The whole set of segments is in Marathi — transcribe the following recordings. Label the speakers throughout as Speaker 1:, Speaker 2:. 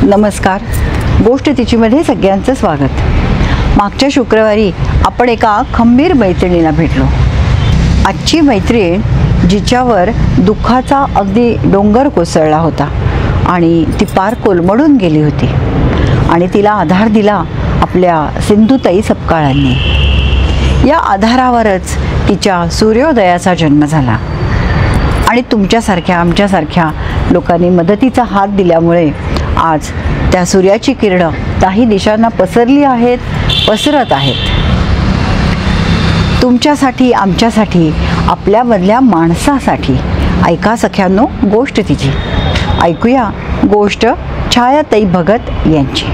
Speaker 1: नमस्कार. गोष्ट तिचीमध्ये सगळ्यांचं स्वागत. मागच्या शुक्रवारी आपण एका खंबीर मैत्रिणीला भेटलो. आजची मैत्रीण जिच्यावर दुःखाचा अगदी डोंगर कोसळला होता आणि ती पार कोलमडून गेली होती आणि तिला आधार दिला आपल्या सिंधुताई सपकाळांनी. या आधारावरच तिच्या सूर्योदयाचा जन्म झाला आणि तुमच्यासारख्या आमच्यासारख्या लोकांनी मदतीचा हात दिल्यामुळे आज त्या सूर्याची किरणं काही दिशांना पसरली आहेत, पसरत आहेत. तुमच्यासाठी, आमच्यासाठी, आपल्यामधल्या माणसासाठी ऐका सख्यांनो गोष्ट तिची. ऐकूया गोष्ट छायाताई भगत यांची.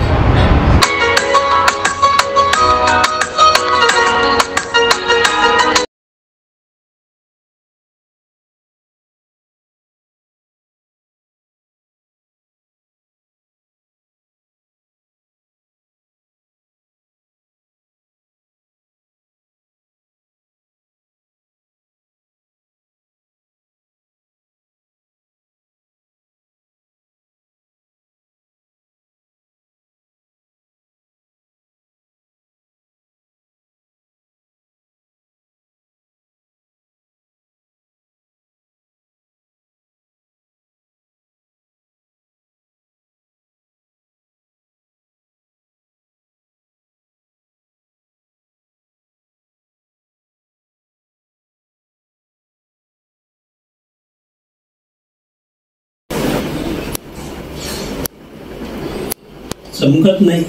Speaker 2: चमकत नाही.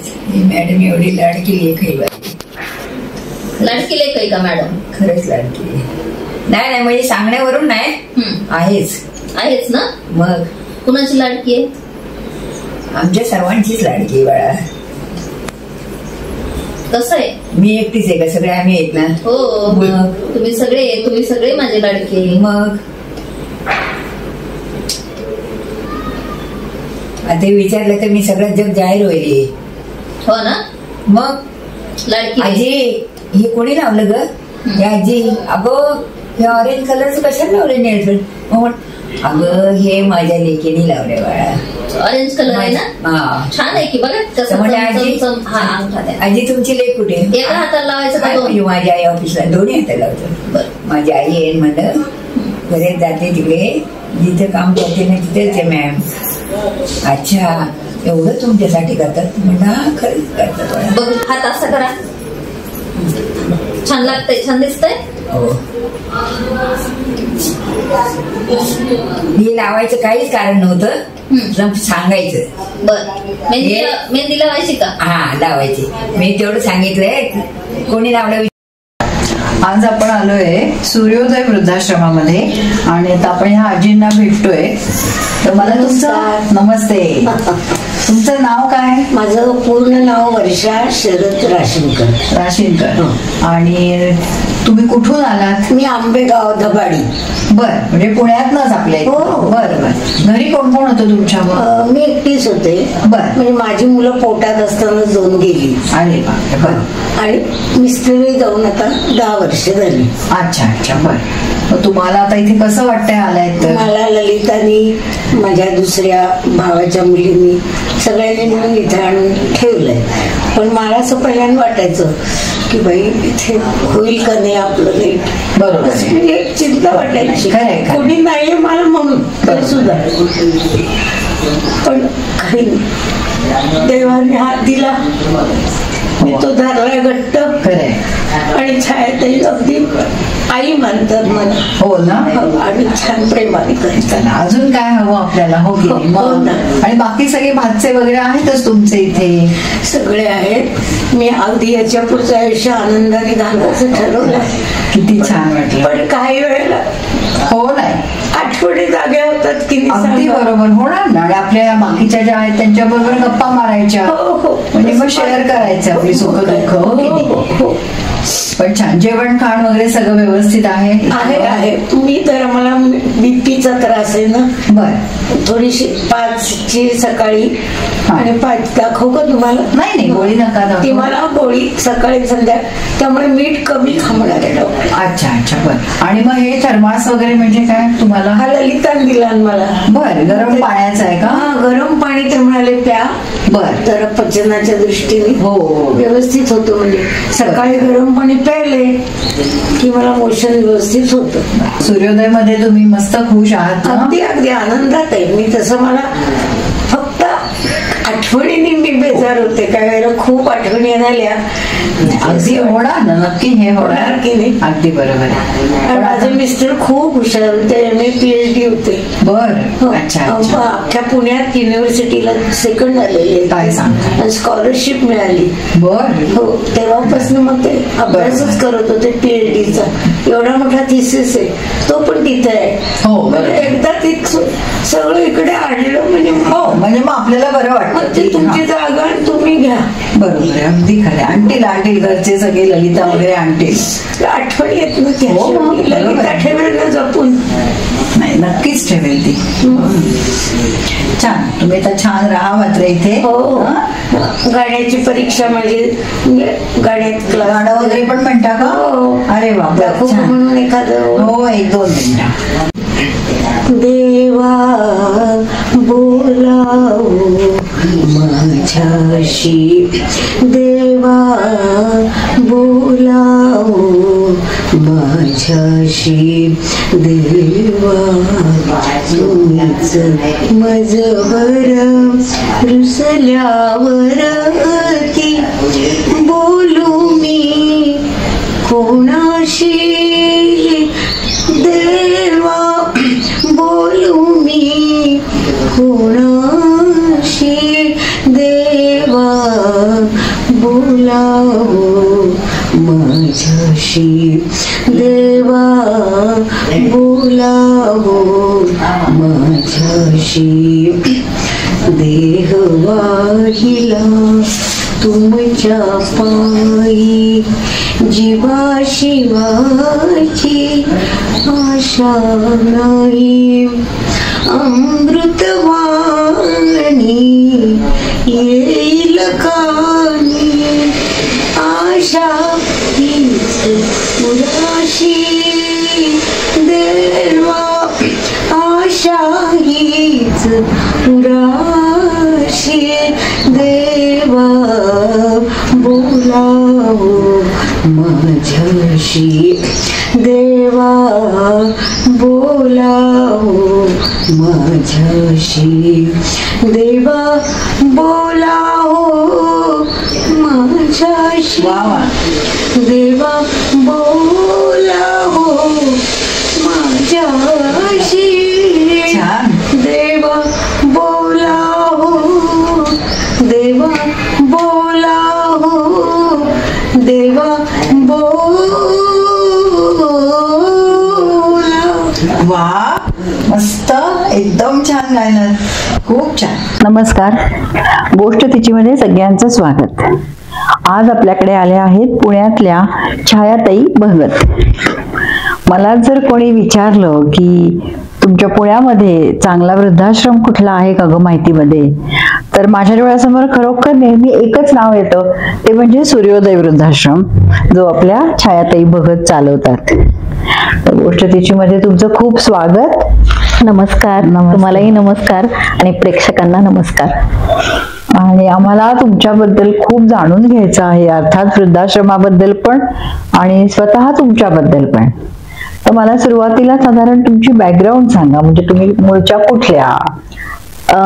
Speaker 3: मॅडम एवढी लाडकी लेख आहे.
Speaker 4: लाडकी लेख आहे का मॅडम?
Speaker 3: खरंच लाडकी आहे. नाही म्हणजे सांगण्यावरून नाही, आहेच
Speaker 4: ना.
Speaker 3: मग
Speaker 4: कुणाची लाडकी आहे?
Speaker 3: आमच्या सर्वांचीच लाडकी आहे बाळा.
Speaker 4: कसं आहे?
Speaker 3: मी एकटीच आहे का? सगळे आम्ही आहेत ना.
Speaker 4: हो,
Speaker 3: मग
Speaker 4: तुम्ही सगळे माझे लाडके.
Speaker 3: मग आता विचारलं तर मी सगळं जग जाहीर होईल.
Speaker 4: हो ना.
Speaker 3: मग
Speaker 4: लाडकी
Speaker 3: आजी हे कोणी लावलं ग? हे आजी अगं हे ऑरेंज कलरचं कशाला लावलं नेलपेंट? अगं हे माझ्या लेकीने लावले बाळा.
Speaker 4: ऑरेंज कलर आहे ना. छान आहे की बघा कसं.
Speaker 3: आजी तुमची लेक कुठे?
Speaker 4: एका हाताला लावायचं.
Speaker 3: माझी आई ऑफिसला दोन्ही हाताला लावतो. माझी आई आहे म्हणलं घरात जाते तिकडे जिथे काम करते ना तिथेच आहे मॅम. अच्छा एवढं तुमच्यासाठी करतात? म्हणलं खरंच करतात.
Speaker 4: बघ हात असा करा. छान लागतंय, छान दिसतंय.
Speaker 3: हो. हे लावायचं काहीच कारण नव्हतं, सांगायचं.
Speaker 4: बर मेहंदी लावायची का?
Speaker 3: हा लावायची. मी तेवढं सांगितलंय. कोणी लावलं?
Speaker 1: आज आपण आलोय सूर्योदय वृद्धाश्रमामध्ये आणि आता आपण ह्या आजींना भेटतोय. तर मला तुमचं नमस्ते. तुमचं नाव काय?
Speaker 5: माझं पूर्ण नाव वर्षा शरद राशीनकर.
Speaker 1: आणि तुम्ही कुठून आलात?
Speaker 5: मी आंबेगाव धबाडी.
Speaker 1: बर म्हणजे पुण्यातनच आपल्या. बर बर. घरी कोण कोण होतं तुमच्या?
Speaker 5: मी एकटीच होते.
Speaker 1: बर.
Speaker 5: म्हणजे माझी मुलं पोटात असताना जाऊन गेली.
Speaker 1: अरे बापरे. बर.
Speaker 5: आणि मिस्टरही जाऊन आता 10 वर्ष झाली.
Speaker 1: अच्छा अच्छा. बर. मग तुम्हाला आता इथे कसं वाटतंय आलाय? तर
Speaker 5: मला ललितानी माझ्या दुसऱ्या भावाच्या मुलींनी सगळ्यांनी मिळून इथे आणून ठेवलंय. पण मला असं पहिल्यांदा वाटायचं की बाई इथे होईल का नाही आपलं नीट.
Speaker 1: बरोबर.
Speaker 5: म्हणजे एक चिंता वाटायची. कोणी नाहीये मला म्हणून तरी सुद्धा. पण काही देवाने हात दिला. मी तो धरलाय घट्ट. आणि छायाताई अगदी आई मानतात मला.
Speaker 1: हो ना.
Speaker 5: आणि छान प्रेमाने करतात.
Speaker 1: अजून काय हवं आपल्याला? हो की नाही. आणि बाकी सगळे भाचे वगैरे आहेतच तुमचे इथे?
Speaker 5: सगळे आहेत. मी अगदी याच्या पुढचं आयुष्य आनंदाने घालवायचं ठरवलं.
Speaker 1: किती छान वाटलं.
Speaker 5: पण काही वेळेला
Speaker 1: हो नाही
Speaker 5: आठवणी जाग्या होतात की
Speaker 1: अगदी बरोबर होणार ना. आणि आपल्या बाकीच्या ज्या आहेत त्यांच्या बरोबर गप्पा मारायच्या. म्हणजे मग शेअर करायचं आपली सुख दुःख. पण छान जेवण खाण वगैरे सगळं व्यवस्थित आहे.
Speaker 5: आहे. मी तर मला बीपीचा त्रास आहे ना,
Speaker 1: बर.
Speaker 5: थोडीशी 5ची सकाळी
Speaker 1: हा.
Speaker 5: आणि 5 दाखवू का तुम्हाला?
Speaker 1: नाही गोळी नका दाखवू.
Speaker 5: ती मला गोळी सकाळी संध्या, त्यामुळे मीठ कमी खा म्हणाले डॉक्टर.
Speaker 1: अच्छा बर. आणि मग हे थर्मास वगैरे म्हणजे काय तुम्हाला?
Speaker 5: हा ललितान दिला मला.
Speaker 1: बर. गरम पाण्याचं आहे का?
Speaker 5: हा, गरम पाणी ते म्हणाले प्या.
Speaker 1: बर.
Speaker 5: जरा पचनाच्या दृष्टीने
Speaker 1: हो
Speaker 5: व्यवस्थित होतं. म्हणजे सकाळी गरम पाणी प्यायले की मला मोशन व्यवस्थित होतं.
Speaker 1: सूर्योदय मध्ये तुम्ही मस्त खुश आहात ना?
Speaker 5: अगदी अगदी आनंदात आहे मी. तसं मला फक्त आठवणीने मी बेजार होते. काही वेळेला खूप आठवणी आल्या.
Speaker 1: अगदी होणार ना, नक्की हे होणार
Speaker 5: की नाही?
Speaker 1: अगदी बरोबर आहे.
Speaker 5: आणि माझे मिस्टर खूप हुशार होते. MA PhD होते.
Speaker 1: बर. अच्छा अच्छा.
Speaker 5: अख्ख्या पुण्यात युनिव्हर्सिटीला सेकंड आलेले.
Speaker 1: काय सांगता?
Speaker 5: स्कॉलरशिप मिळाली.
Speaker 1: बर.
Speaker 5: हो, तेव्हापासून मग ते अभ्यासच करत होते PhDचा. एवढा मोठा थिसिस आहे तो पण तिथे आहे.
Speaker 1: हो,
Speaker 5: म्हणजे एकदा ते सगळं इकडे आणलं म्हणजे
Speaker 1: हो, म्हणजे मग आपल्याला बरं वाटतं.
Speaker 5: ते तुमची जागा तुम्ही घ्या.
Speaker 1: बरोबर आहे, अगदी खरं. आणतील घरचे सगळे ललिता वगैरे आणतील.
Speaker 5: आठवण येत नव्हती.
Speaker 1: हो,
Speaker 5: ललिता ठेवेल ना जपून.
Speaker 1: नाही, नक्कीच ठेवेल ती. छान. तुम्ही तर छान राहा मात्र इथे.
Speaker 5: हो, गाण्याची परीक्षा म्हणजे गाण्यात
Speaker 1: गाणं वगैरे पण म्हणता का?
Speaker 5: हो.
Speaker 1: अरे वा,
Speaker 5: म्हणून एखादं.
Speaker 1: हो, 1-2 मिनिटं.
Speaker 5: देवा बोलावो माझ्याशी, देवा बोलावो माझ्याशी, देवा तुम्हीच मजवर रुसल्यावर ती बोलू मी कोणाशी, देवा बोलू मी कोणाशी, देवा बोलावो माझ्याशी, देवा बोलावो माझ्याशी, देह वाहिला तुमच्या पायी, जीवाशिवाची आशा नाही, अमृतवाणी येईल कानी, आशा हीच उदाशी, देवा आशा हीच उदाशी, देवा बोलावो माझ्याशी, देवा बोलावो माझ्याशी, देवा बोलावो माझ्याशी, देवा बोलावो माझ्याशी, देवा बोलावो, देवा बोलावो, देवा वा, मस्त, एकदम छान गायलं, खूप छान. नमस्कार, गोष्ट तिचीमध्ये सगळ्यांचं स्वागत. आज आपल्याकडे आले आहेत पुण्यातल्या छायाताई भगत. मला जर कोणी विचारलं की तुमच्या पुण्यामध्ये चांगला वृद्धाश्रम कुठला आहे का ग माहितीमध्ये, तर माझ्या डोळ्यासमोर खरोखर नेहमी एकच नाव येतं, ते म्हणजे सूर्योदय वृद्धाश्रम, जो आपल्या छायाताई भगत चालवतात. गोष्ट तिचीमध्ये तुमचं खूप स्वागत.
Speaker 2: नमस्कार. तुम्हालाही नमस्कार आणि प्रेक्षकांना नमस्कार.
Speaker 1: आणि आम्हाला तुमच्याबद्दल खूप जाणून घ्यायचं आहे, अर्थात वृद्धाश्रमाबद्दल पण आणि स्वतः तुमच्याबद्दल पण. तर मला सुरुवातीला साधारण तुमची बॅकग्राऊंड सांगा, म्हणजे तुम्ही मूळच्या कुठल्या?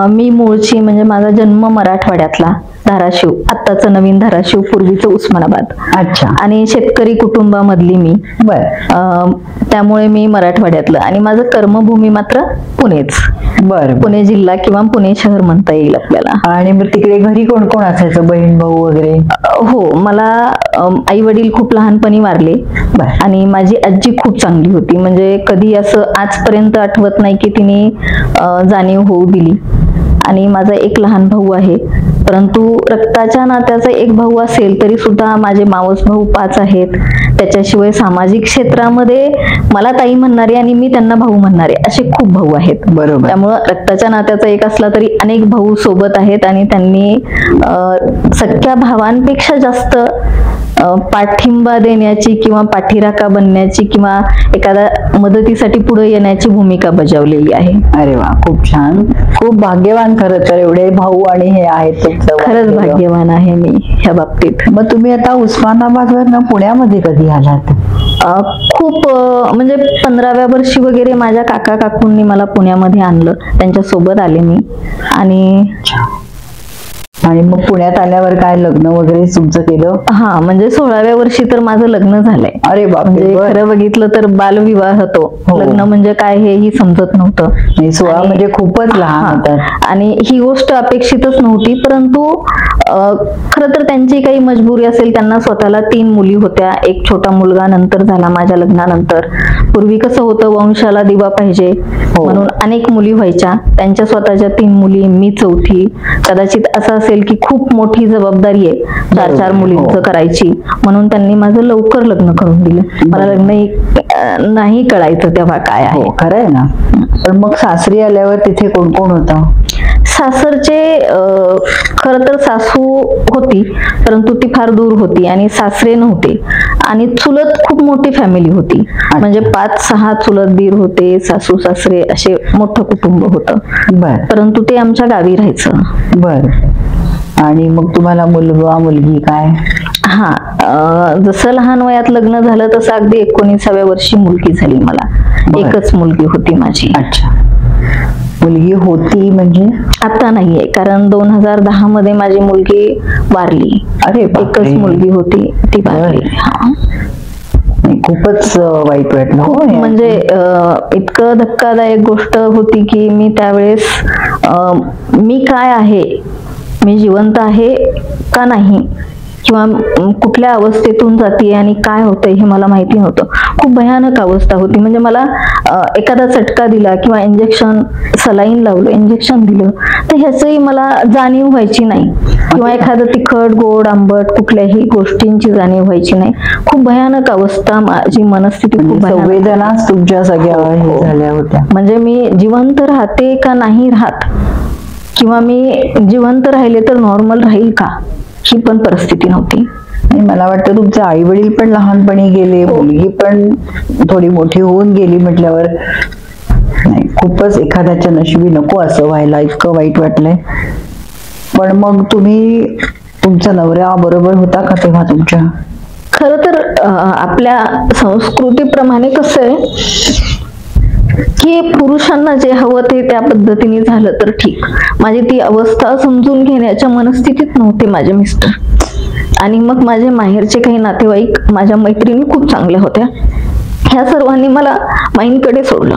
Speaker 2: मी मूळची म्हणजे माझा जन्म मराठवाड्यातला, धाराशिव, आत्ताचं नवीन धाराशिव, पूर्वीचं उस्मानाबाद.
Speaker 1: अच्छा.
Speaker 2: आणि शेतकरी कुटुंबामधली मी.
Speaker 1: बर.
Speaker 2: त्यामुळे मी मराठवाड्यातलं आणि माझं कर्मभूमी मात्र पुणेच.
Speaker 1: बरं.
Speaker 2: पुणे जिल्हा किंवा पुणे शहर म्हणता येईल आपल्याला.
Speaker 1: आणि मग तिकडे घरी कोण कोण असायचं, बहीण भाऊ वगैरे?
Speaker 2: हो, मला आई वडील खूप लहानपणी वारले आणि माझी आजी खूप चांगली होती. म्हणजे कधी असं आजपर्यंत आठवत नाही की तिने जाणीव होऊ दिली. आणि माझा एक लहान भाऊ आहे परंतु रक्ताच्या नात्याचा एक भाऊ असेल तरी सुद्धा माझे मावस भाऊ 5 आहेत. त्याच्याशिवाय सामाजिक क्षेत्रामध्ये मला ताई म्हणणारे आणि मी त्यांना भाऊ म्हणणारे असे खूप भाऊ आहेत.
Speaker 1: बरोबर.
Speaker 2: त्यामुळं रक्ताच्या नात्याचा एक असला तरी अनेक भाऊ सोबत आहेत आणि त्यांनी सख्या भावांपेक्षा जास्त पाठिंबा देण्याची किंवा पाठीराखा बनण्याची किंवा एखाद्या मदतीसाठी पुढे येण्याची भूमिका बजावलेली आहे.
Speaker 1: अरे वा, खूप छान. खूप भाग्यवान खरं तर, एवढे भाऊ आणि हे आहेत तुमचं.
Speaker 2: खरंच भाग्यवान आहे मी ह्या बाबतीत.
Speaker 1: मग तुम्ही आता उस्मानाबादवरनं पुण्यामध्ये कधी आलात?
Speaker 2: खूप म्हणजे 15व्या वर्षी वगैरे माझ्या काका काकूंनी मला पुण्यामध्ये आणलं, त्यांच्या सोबत आले मी.
Speaker 1: आणि मग पुण्यात आल्यावर काय लग्न वगैरे तुमचं केलं?
Speaker 2: हा, म्हणजे 16व्या वर्षी तर माझं लग्न झालंय.
Speaker 1: अरे बाप,
Speaker 2: म्हणजे खरं बघितलं तर बालविवाह तो. लग्न म्हणजे काय हेही समजत नव्हतं.
Speaker 1: 16 म्हणजे खूपच लहान होतात.
Speaker 2: आणि ही गोष्ट अपेक्षितच नव्हती, परंतु खरं तर त्यांची काही मजबुरी असेल. त्यांना स्वतःला 3 मुली होत्या, एक छोटा मुलगा नंतर झाला माझ्या लग्नानंतर. पूर्वी कसं होतं, वंशाला दिवा पाहिजे म्हणून अनेक मुली व्हायच्या. त्यांच्या स्वतःच्या 3 मुली, मी चौथी. कदाचित असं असेल की खूप मोठी जबाबदारी आहे 4-4 मुलींचं करायची, म्हणून त्यांनी माझं लवकर लग्न करून दिलं. मला लग्न नाही कळायचं तेव्हा काय आहे.
Speaker 1: खरं आहे ना. पण मग सासरी आल्यावर तिथे कोण कोण होता?
Speaker 2: सासरचे खरं तर सासू होती, परंतु ती फार दूर होती आणि सासरे नव्हते. आणि चुलत खूप मोठी फॅमिली होती, म्हणजे 5-6 चुलत दीर होते, सासू सासरे असे मोठं कुटुंब होतं. परंतु ते आमच्या गावी राहायचं.
Speaker 1: बर. आणि मग तुम्हाला मुलगा मुलगी काय?
Speaker 2: जसं लहान वयात लग्न झालं तसं अगदी 19व्या वर्षी मुलगी झाली मला. एकच मुलगी होती माझी.
Speaker 1: अच्छा. मुलगी होती म्हणजे
Speaker 2: आता नाहीये, कारण 2010 मध्ये माझी मुलगी वारली.
Speaker 1: अरे,
Speaker 2: एकच मुलगी होती, ती वारली.
Speaker 1: खूपच वाईट वाटलं.
Speaker 2: म्हणजे इतकं धक्कादायक गोष्ट होती की मी त्यावेळेस मी काय आहे, मी जिवंत आहे का नाही, किंवा कुठल्या अवस्थेतून जाते आणि काय होतंय हे मला माहिती नव्हतं. खूप भयानक अवस्था होती. म्हणजे मला एखादा चटका दिला किंवा इंजेक्शन, सलाईन लावलं, इंजेक्शन दिलं तर ह्याचंही मला जाणीव व्हायची नाही, किंवा एखादं तिखट गोड आंबट कुठल्याही गोष्टींची जाणीव व्हायची नाही. खूप भयानक अवस्था, माझी मनस्थिती खूप
Speaker 1: संवेदनाच तुमच्या सगळ्या झाल्या होत्या.
Speaker 2: म्हणजे मी जिवंत राहते का नाही राहत, किंवा मी जिवंत राहिले तर नॉर्मल राहील का, ही पण परिस्थिती नव्हती.
Speaker 1: आणि मला वाटतं तुमचे आई वडील पण लहानपणी गेले, मुलगी पण थोडी मोठी होऊन गेली म्हटल्यावर नाही, खूपच एखाद्याच्या नशिबी नको असं व्हायला. इतकं वाईट वाटलंय. पण मग तुम्ही तुमचा नवरा बरोबर होता का तेव्हा तुमच्या?
Speaker 2: खरं तर आपल्या संस्कृतीप्रमाणे कसं आहे की पुरुषांना जे हवं ते त्या पद्धतीने झालं तर ठीक. माझी ती अवस्था समजून घेण्याच्या मनस्थितीत नव्हते माझे मिस्टर. आणि मग माझे माहेरचे काही नातेवाईक, माझ्या मैत्रिणी खूप चांगल्या होत्या, ह्या सर्वांनी मला माईंकडे सोडलं.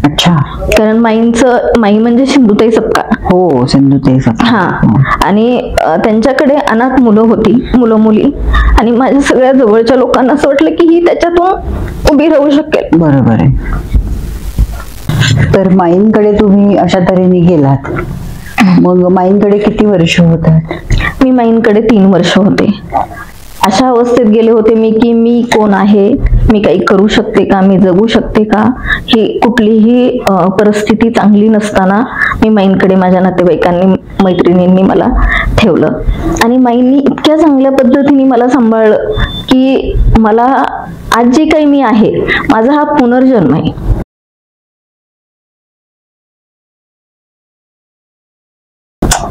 Speaker 1: अच्छा.
Speaker 2: कारण माई म्हणजे सिंधुताई सपकाळ.
Speaker 1: हो, सिंधुताई सपकाळ.
Speaker 2: आणि त्यांच्याकडे अनाथ मुलं होती, मुलं मुली. आणि माझ्या सगळ्या जवळच्या लोकांना असं वाटलं की ही त्याच्यातून उभी राहू शकेल.
Speaker 1: बरोबर आहे. तर माईंकडे तुम्ही अशा तऱ्हेने गेलात. मग माईंकडे किती वर्ष होतात?
Speaker 2: मी माईंकडे 3 वर्ष होते. अशा अवस्थेत गेले होते मी की मी कोण आहे, मी काही करू शकते का, मी जगू शकते का, ही कुठलीही परिस्थिती चांगली नसताना मी माईंकडे माझ्या नातेवाईकांनी, मैत्रिणींनी मला ठेवलं. आणि माईंनी इतक्या चांगल्या पद्धतीने मला सांभाळलं की मला आज जे काही मी आहे, माझा हा पुनर्जन्म आहे.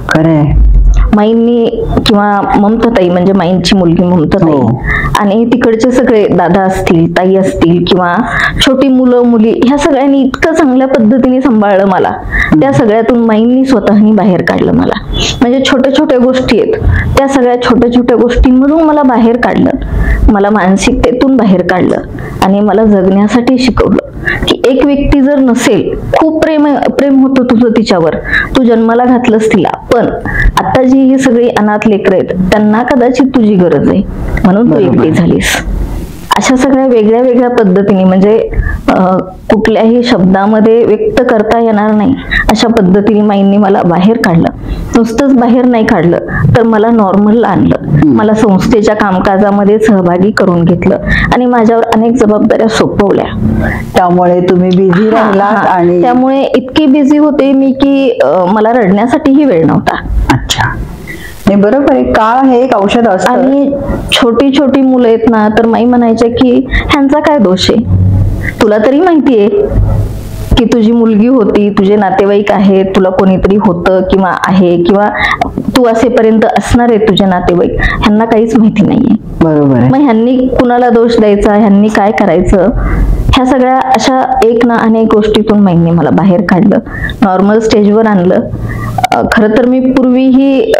Speaker 1: खरंय.
Speaker 2: माईंनी किंवा ममताताई, म्हणजे माईंची मुलगी ममताताई, आणि तिकडचे सगळे दादा असतील, ताई असतील, किंवा छोटी मुलं मुली, ह्या सगळ्यांनी इतकं चांगल्या पद्धतीने सांभाळलं मला. त्या सगळ्यातून माईंनी स्वतःनी बाहेर काढलं मला. म्हणजे छोट्या छोट्या गोष्टी आहेत, त्या सगळ्या छोट्या छोट्या गोष्टींमधून मला बाहेर काढलं, मला मानसिकतेतून बाहेर काढलं आणि मला जगण्यासाठी शिकवलं की एक व्यक्ती जर नसेल, खूप प्रेम होतं तुझं तिच्यावर, तू जन्माला घातलंस तिला, पण आता जी ही सगळी अनाथ लेकरं आहेत त्यांना कदाचित तुझी गरज आहे, म्हणून तू एकटी झालीस. अशा सगळ्या वेगळ्या वेगळ्या पद्धतीने म्हणजे कुठल्याही शब्दामध्ये व्यक्त करता येणार नाही अशा पद्धतीने माईंनी मला बाहेर काढलं. नुसतंच बाहेर नाही काढलं तर मला नॉर्मलला आणलं, मला संस्थेच्या कामकाजामध्ये सहभागी करून घेतलं आणि माझ्यावर अनेक जबाबदाऱ्या सोपवल्या.
Speaker 1: त्यामुळे तुम्ही बिझी राहिलात आणि
Speaker 2: त्यामुळे इतकी बिझी होते मी की मला रडण्यासाठीही वेळ नव्हता.
Speaker 1: अच्छा, नाही बरोबर आहे. काळ हे एक औषध असतं.
Speaker 2: आणि छोटी छोटी मुलं आहेत ना, तर माई म्हणायच्या की ह्यांचा काय दोष आहे, तुला तरी माहितीये की तुझी मुलगी होती, तुझे नातेवाईक आहेत, तुला कोणीतरी होतं किंवा आहे किंवा तू असेपर्यंत असणार आहे तुझे नातेवाईक, ह्यांना काहीच माहिती नाहीये.
Speaker 1: बरोबर आहे.
Speaker 2: मग ह्यांनी कुणाला दोष द्यायचा, ह्यांनी काय करायचं, ह्या सगळ्या अशा एक ना अनेक गोष्टीतून माईंनी मला बाहेर काढलं, नॉर्मल स्टेजवर आणलं. खरं तर मी पूर्वीही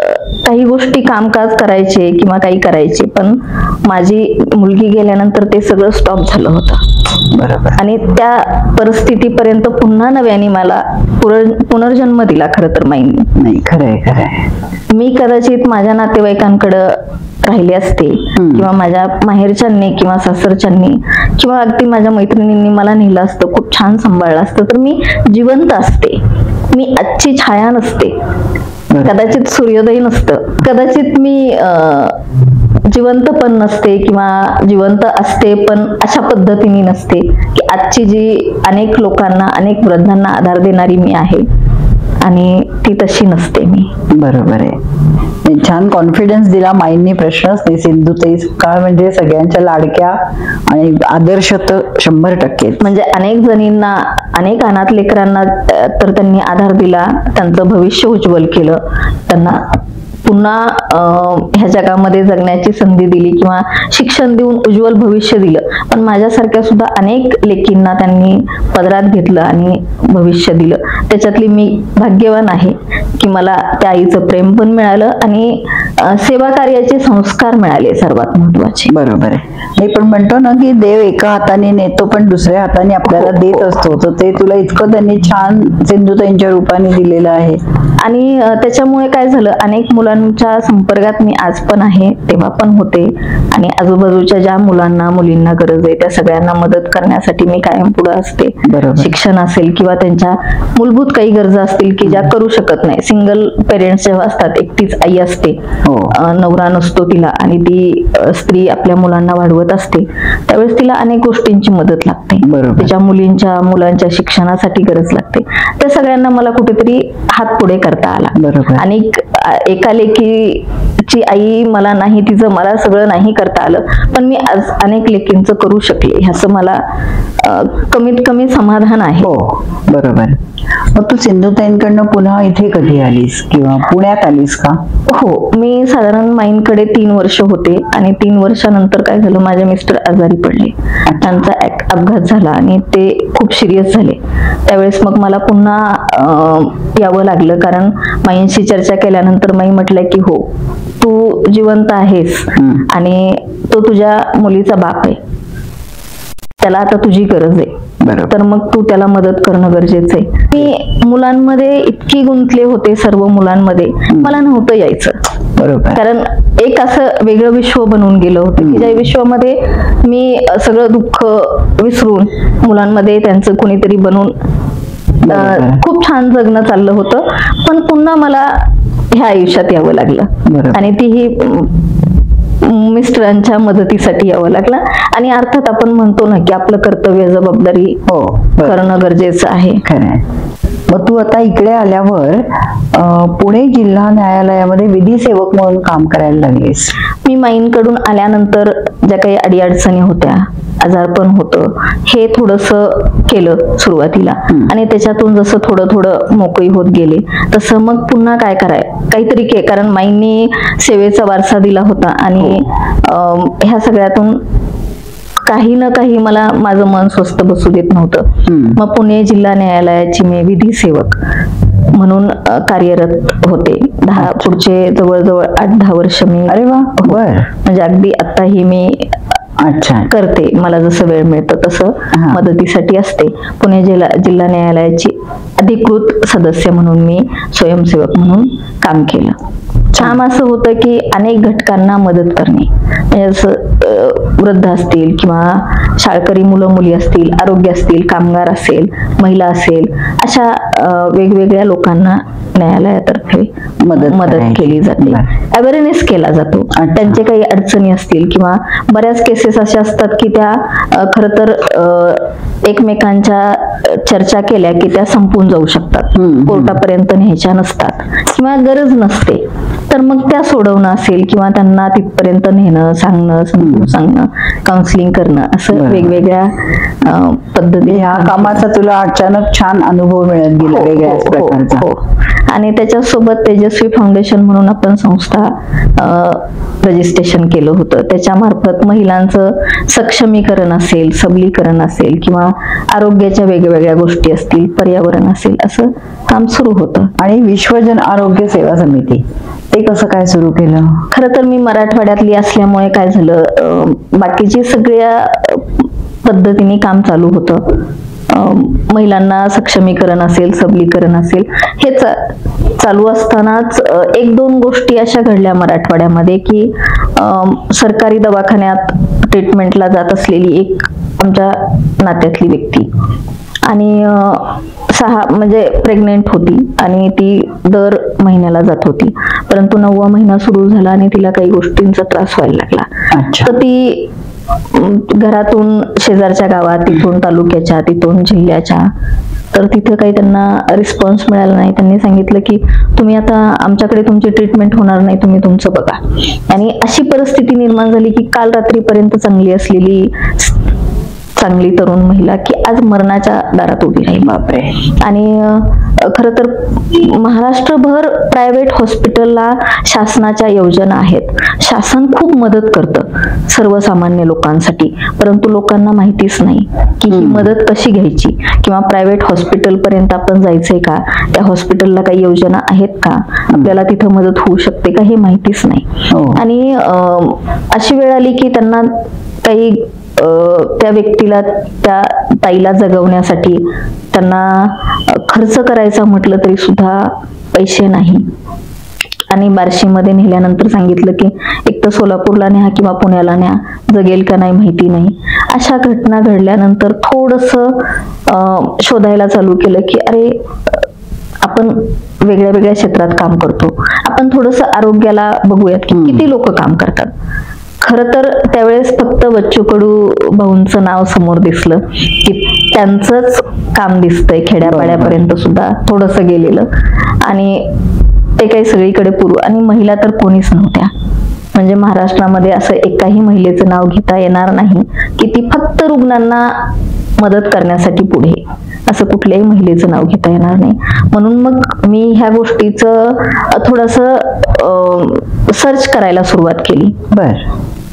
Speaker 2: काही गोष्टी कामकाज करायचे किंवा काही करायचे, पण माझी मुलगी गेल्यानंतर ते सगळं स्टॉप झालं होतं.
Speaker 1: बरोबर.
Speaker 2: आणि त्या परिस्थितीपर्यंत पुन्हा नव्याने मला पुनर्जन्म दिला खरं तर माईंनी.
Speaker 1: नाही, खरंय खरंय.
Speaker 2: मी कदाचित माझ्या नातेवाईकांकडे राहिले असते किंवा माझ्या माहेरच्यांनी किंवा सासरच्यांनी किंवा अगदी माझ्या मैत्रिणींनी मला नेलं असतं, खूप छान सांभाळलं असतं, तर मी जिवंत असते. मी आजची छाया नसते, कदाचित सूर्योदय नसतं, कदाचित मी जिवंत पण नसते किंवा जिवंत असते पण अशा पद्धतीने नसते की आजची जी अनेक लोकांना, अनेक वृद्धांना आधार देणारी मी आहे, आणि ती तशी नसते मी.
Speaker 1: बरोबर आहे. छान कॉन्फिडन्स दिला माईंनी, प्रश्नच नाही. सिंधुताई काळ म्हणजे सगळ्यांच्या लाडक्या आणि आदर्श तर 100%. म्हणजे
Speaker 2: अनेक जणींना, अनेक अनाथ लेकरांना तर त्यांनी आधार दिला, त्यांचं भविष्य उज्ज्वल केलं, त्यांना पुन्हा ह्या जगामध्ये जगण्याची संधी दिली किंवा शिक्षण देऊन उज्ज्वल भविष्य दिलं. पण माझ्यासारख्या सुद्धा अनेक लेकींना त्यांनी पदरात घेतलं आणि भविष्य दिलं. त्याच्यातली मी भाग्यवान आहे की मला त्या आईचं प्रेम पण मिळालं आणि सेवा कार्याचे संस्कार मिळाले, सर्वात महत्वाचे.
Speaker 1: बरोबर आहे. नाही, पण म्हणतो ना की देव एका हाताने नेतो पण दुसऱ्या हाताने आपल्याला देत असतो, तर ते तुला इतकं त्यांनी छान सिंधुताईंच्या रूपाने दिलेलं आहे.
Speaker 2: आणि त्याच्यामुळे काय झालं, अनेक मुलांच्या संपर्कात मी आज पण आहे, तेव्हा पण होते, आणि आजूबाजूच्या ज्या मुलांना, मुलींना गरज आहे त्या सगळ्यांना मदत करण्यासाठी मी कायम पुढे असते. शिक्षण असेल किंवा त्यांच्या मूलभूत काही गरजा असतील की ज्या करू शकत नाही. सिंगल पेरेंट्स जेव्हा असतात, एकटीच आई असते, नवरा नसतो तिला, आणि ती स्त्री आपल्या मुलांना वाढवत असते, त्यावेळेस तिला अनेक गोष्टींची मदत लागते. तिच्या मुलांच्या शिक्षणासाठी गरज लागते. त्या सगळ्यांना मला कुठेतरी हात पुढे करता आला. आणि एका लेकीची आई मला नाही, तिचं मला सगळं नाही करता आलं, पण मी आज अनेक लेकींचं करू शकले, ह्याचं मला कमीत कमी समाधान आहे.
Speaker 1: हो, बरोबर. मग तू सिंधुताईंकडनं पुन्हा इथे कधी आलीस किंवा पुण्यात आलीस का?
Speaker 2: हो, मी साधारण माईंकडे 3 वर्ष होते आणि 3 वर्षानंतर काय झालं, माझे मिस्टर आजारी पडले, त्यांचा अपघात झाला आणि ते खूप सिरियस झाले. त्यावेळेस मग मला पुन्हा यावं लागलं, कारण माईंशी चर्चा केल्यानंतर माई म्हटलं की हो, तू जिवंत आहेस आणि तो तुझ्या मुलीचा बाप आहे, त्याला आता तुझी गरज आहे, तर मग तू त्याला मदत करणं गरजेचं आहे. मी मुलांमध्ये इतकी गुंतले होते, सर्व मुलांमध्ये मला नव्हतं यायचं. बरोबर. कारण एक असं वेगळं विश्व बनवून गेलं होतं की ज्या विश्वामध्ये मी सगळं दुःख विसरून मुलांमध्ये त्यांचं कोणीतरी बनून खूप छान जगणं चाललं होतं. पण पुन्हा मला ह्या आयुष्यात यावं लागलं आणि तीही मिस्टरांच्या मदतीसाठी यावं लागलं. आणि अर्थात आपण म्हणतो ना की आपलं कर्तव्य, जबाबदारी करणं गरजेचं आहे.
Speaker 1: मग तू आता इकडे आल्यावर पुणे जिल्हा न्यायालयामध्ये विधी सेवक म्हणून काम करायला लागलीस.
Speaker 2: मी माईंकडून आल्यानंतर ज्या काही अडीअडचणी होत्या, आजारपण होतं, हे थोडस केलं सुरुवातीला, आणि त्याच्यातून जसं थोडं थोडं मोकळी होत गेले तसं मग पुन्हा काय काहीतरी कारण माईंनी सेवेचा वारसा दिला होता आणि ह्या सगळ्यातून काही ना काही मला माझं मन स्वस्थ बसू देत नव्हतं. मग पुणे जिल्हा न्यायालयाची मी विधी सेवक म्हणून कार्यरत होते. पुढचे जवळजवळ 8-10 वर्ष मी.
Speaker 1: अरे वा.
Speaker 2: म्हणजे अगदी आताही मी करते, मला जसं वेळ मिळतं तसं मदतीसाठी असते. पुणे जिल्हा न्यायालयाची अधिकृत सदस्य म्हणून मी स्वयंसेवक म्हणून काम केलं. काम असं होतं की अनेक घटकांना मदत करणे, म्हणजे असं वृद्ध असतील किंवा शाळकरी मुलं मुली असतील, आरोग्य असतील, कामगार असेल, महिला असेल, अशा वेगवेगळ्या लोकांना न्यायालयातर्फे मदत केली जाते, अवेअरनेस केला जातो. त्यांचे काही अडचणी असतील किंवा बऱ्याच केसेस अशा असतात की त्या खरं तर एकमेकांच्या चर्चा केल्या की त्या संपून जाऊ शकतात, कोर्टापर्यंत न्यायच्या नसतात किंवा गरज नसते, तर मग त्या सोडवणं असेल किंवा त्यांना तिथपर्यंत नेणं, सांगणं, समजून सांगणं, काउन्सिलिंग करणं, असं वेगवेगळ्या पद्धती.
Speaker 1: ह्या कामाचा तुला अचानक छान अनुभव मिळत गेला वेगळ्याच प्रकारचा.
Speaker 2: हो. आणि त्याच्यासोबत तेजस्वी फाउंडेशन म्हणून आपण संस्था रजिस्ट्रेशन केलं होतं. त्याच्या मार्फत महिलांचं सक्षमीकरण असेल, सबलीकरण असेल किंवा आरोग्याच्या वेगवेगळ्या गोष्टी असतील, पर्यावरण असेल, असं काम सुरू होतं.
Speaker 1: आणि विश्वजन आरोग्य सेवा समिती ते कसं काय सुरू केलं?
Speaker 2: खरं तर मी मराठवाड्यातली असल्यामुळे काय झालं, बाकीची सगळ्या पद्धतीने काम चालू होतं. महिलांना सक्षमीकरण असेल, सबलीकरण असेल, हे चालू असतानाच एक दोन गोष्टी अशा घडल्या मराठवाड्यामध्ये की सरकारी दवाखान्यात ट्रीटमेंटला जात असलेली एक आमच्या नात्यातली व्यक्ती आणि 6 म्हणजे प्रेग्नेंट होती आणि ती दर महिन्याला जात होती, परंतु 9वा महिना सुरू झाला आणि तिला काही गोष्टींचा त्रास व्हायला लागला. तर ती घरातून शेजारच्या गावात, तिथून तालुक्याच्या, तिथून जिल्ह्याच्या, तर तिथे काही त्यांना रिस्पॉन्स मिळाला नाही. त्यांनी सांगितलं की तुम्ही आता आमच्याकडे तुमची ट्रीटमेंट होणार नाही, तुम्ही तुमचं बघा. आणि अशी परिस्थिती निर्माण झाली की काल रात्रीपर्यंत चांगली असलेली चांगली तरुण महिला की आज मरणाच्या दारात उभी राहील.
Speaker 1: बापरे.
Speaker 2: आणि खरं तर महाराष्ट्रभर प्रायव्हेट हॉस्पिटलला शासनाच्या योजना आहेत, शासन खूप मदत करतं सर्वसामान्य लोकांसाठी, परंतु लोकांना माहितीच नाही की ही मदत कशी घ्यायची किंवा प्रायव्हेट हॉस्पिटल पर्यंत आपण जायचंय का, त्या हॉस्पिटलला काही योजना आहेत का, आपल्याला तिथं मदत होऊ शकते का, हे माहितीच नाही. आणि अशी वेळ आली की त्यांना काही त्या व्यक्तीला, त्या ताईला जगवण्यासाठी त्यांना खर्च करायचा म्हटलं तरी सुद्धा पैसे नाही. आणि बार्शीमध्ये नेल्यानंतर सांगितलं की एक तर सोलापूरला न्या किंवा पुण्याला न्या, जगेल का नाही माहिती नाही. अशा घटना घडल्यानंतर थोडंसं शोधायला चालू केलं की अरे आपण वेगळ्या वेगळ्या क्षेत्रात काम करतो, आपण थोडंसं आरोग्याला बघूयात की किती लोक काम करतात. खरं तर त्यावेळेस फक्त बच्चू कडू भाऊंचं नाव समोर दिसलं की त्यांचंच काम दिसतंय खेड्यापाड्यापर्यंत सुद्धा थोडंसं गेलेलं, आणि ते काही सगळीकडे पुरू. आणि महिला तर कोणीच नव्हत्या, म्हणजे महाराष्ट्रामध्ये असं एकाही महिलेचं नाव घेता येणार नाही की ती फक्त रुग्णांना मदत करण्यासाठी पुढे, असं कुठल्याही महिलेचं नाव घेता येणार नाही. म्हणून मग मी ह्या गोष्टीचं थोडंसं सर्च करायला सुरुवात केली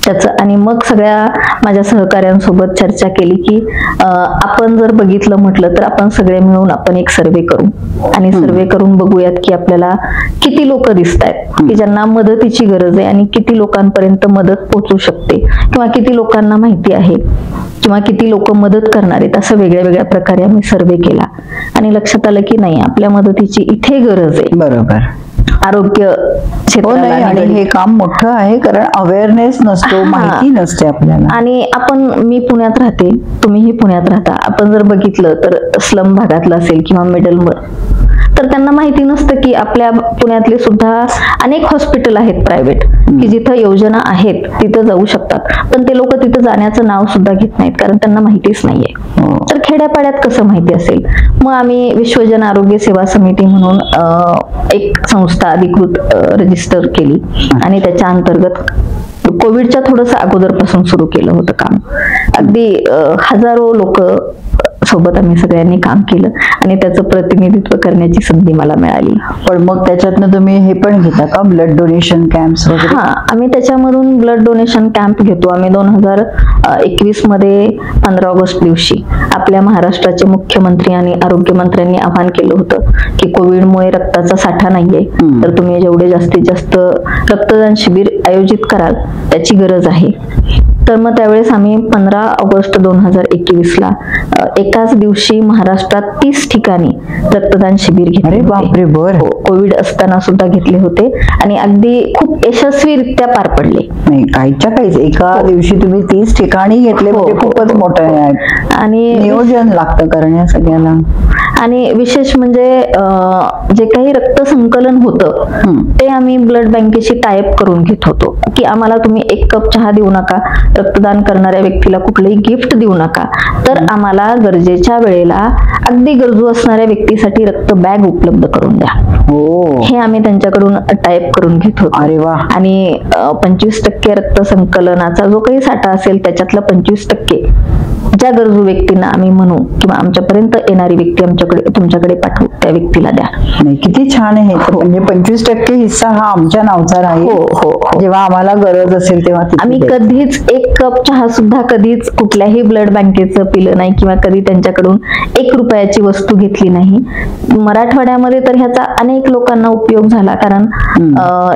Speaker 2: त्याचं, आणि मग सगळ्या माझ्या सहकाऱ्यांसोबत चर्चा केली की आपण जर बघितलं म्हटलं तर आपण सगळे मिळून आपण एक सर्वे करू आणि सर्वे करून बघूयात की आपल्याला किती लोक दिसत आहेत की ज्यांना मदतीची गरज आहे आणि किती लोकांपर्यंत मदत पोहोचू शकते किंवा किती लोकांना माहिती आहे किंवा किती लोक मदत करणार आहेत. असं वेगळ्या वेगळ्या प्रकारे आम्ही सर्वे केला आणि लक्षात आलं की नाही, आपल्या मदतीची इथे गरज आहे.
Speaker 1: बरोबर.
Speaker 2: आरोग्य क्षेत्राला
Speaker 1: आणि हे काम मोठं आहे कारण अवेअरनेस नसतो, माहिती नसते आपल्याला.
Speaker 2: आणि मी पुण्यात राहते, तुम्हीही पुण्यात राहता, आपण जर बघितलं तर स्लम भागातलं असेल किंवा मिडल, तर त्यांना माहिती नसतं की आपल्या पुण्यातले सुद्धा अनेक हॉस्पिटल आहेत प्रायव्हेट की जिथं योजना आहेत, तिथं जाऊ शकतात, पण ते लोक तिथं जाण्याचं नाव सुद्धा घेत नाहीत कारण त्यांना माहितीच नाहीये. तर खेड्यापाड्यात कसं माहिती असेल? मग आम्ही विश्वजन आरोग्य सेवा समिती म्हणून एक संस्था अधिकृत रजिस्टर केली आणि त्याच्या अंतर्गत कोविडच्या थोडंसं अगोदरपासून सुरू केलं होतं काम. अगदी हजारो लोक सोबत आम्ही सगळ्यांनी काम केलं आणि त्याचं प्रतिनिधित्व करण्याची संधी मला मिळाली.
Speaker 1: पण मग त्याच्यातनं तुम्ही हे पण घेता का, ब्लड डोनेशन कॅम्प्स वगैरे?
Speaker 2: हा, आम्ही त्याच्यामधून ब्लड डोनेशन कॅम्प घेतो. आम्ही 2021 मध्ये 15 ऑगस्ट दिवशी आपल्या महाराष्ट्राचे मुख्यमंत्री आणि आरोग्यमंत्र्यांनी आवाहन केलं होतं की कोविडमुळे रक्ताचा साठा नाहीये, तर तुम्ही जेवढे जास्तीत जास्त रक्तदान शिबिर आयोजित कराल त्याची गरज आहे. तर मग त्यावेळेस आम्ही 15 ऑगस्ट 2021ला एकाच दिवशी महाराष्ट्रात 30 ठिकाणी रक्तदान शिबिर घेतले
Speaker 1: अरे
Speaker 2: होते.
Speaker 1: बापरे, बर.
Speaker 2: हो, कोविड असताना सुद्धा घेतले होते आणि अगदी खूप यशस्वीरित्या पार पडले.
Speaker 1: नाही, काहीच्या काहीच एका दिवशी तुम्ही 30 ठिकाणी घेतले म्हणजे खूपच मोठं आहे.
Speaker 2: आणि
Speaker 1: नियोजन लागतं करण्या सगळ्याला.
Speaker 2: आणि विशेष म्हणजे जे काही रक्त संकलन होतं ते आम्ही ब्लड बँकेशी टायअप करून घेत होतो की आम्हाला तुम्ही 1 कप चहा देऊ नका, रक्तदान करणाऱ्या व्यक्तीला कुठलंही गिफ्ट देऊ नका, तर आम्हाला गरजेच्या वेळेला अगदी गरजू असणाऱ्या व्यक्तीसाठी रक्त बॅग उपलब्ध करून द्या.
Speaker 1: हो,
Speaker 2: हे आम्ही त्यांच्याकडून टाईप करून घेत होतो.
Speaker 1: अरे वा.
Speaker 2: आणि 25% रक्त संकलनाचा जो काही साठा असेल त्याच्यातलं 25% ज्या गरजू व्यक्तींना आम्ही म्हणू किंवा आमच्यापर्यंत येणारी व्यक्ती तुमच्याकडे पाठवू त्या व्यक्तीला द्या.
Speaker 1: नाही, किती छान आहे. म्हणजे 25% हिस्सा हा आमच्या नावचा राहील.
Speaker 2: हो.
Speaker 1: जेव्हा आम्हाला गरज असेल तेव्हा तिथे
Speaker 2: आम्ही
Speaker 1: द्यायचं.
Speaker 2: कधीच 1 कप चहा सुद्धा कधीच कुठल्याही ब्लड बँकेचं पिलं नाही किंवा कधी त्यांच्याकडून 1 रुपयाची वस्तू घेतली नाही. मराठवाड्यामध्ये तर ह्याचा अनेक लोकांना उपयोग झाला, कारण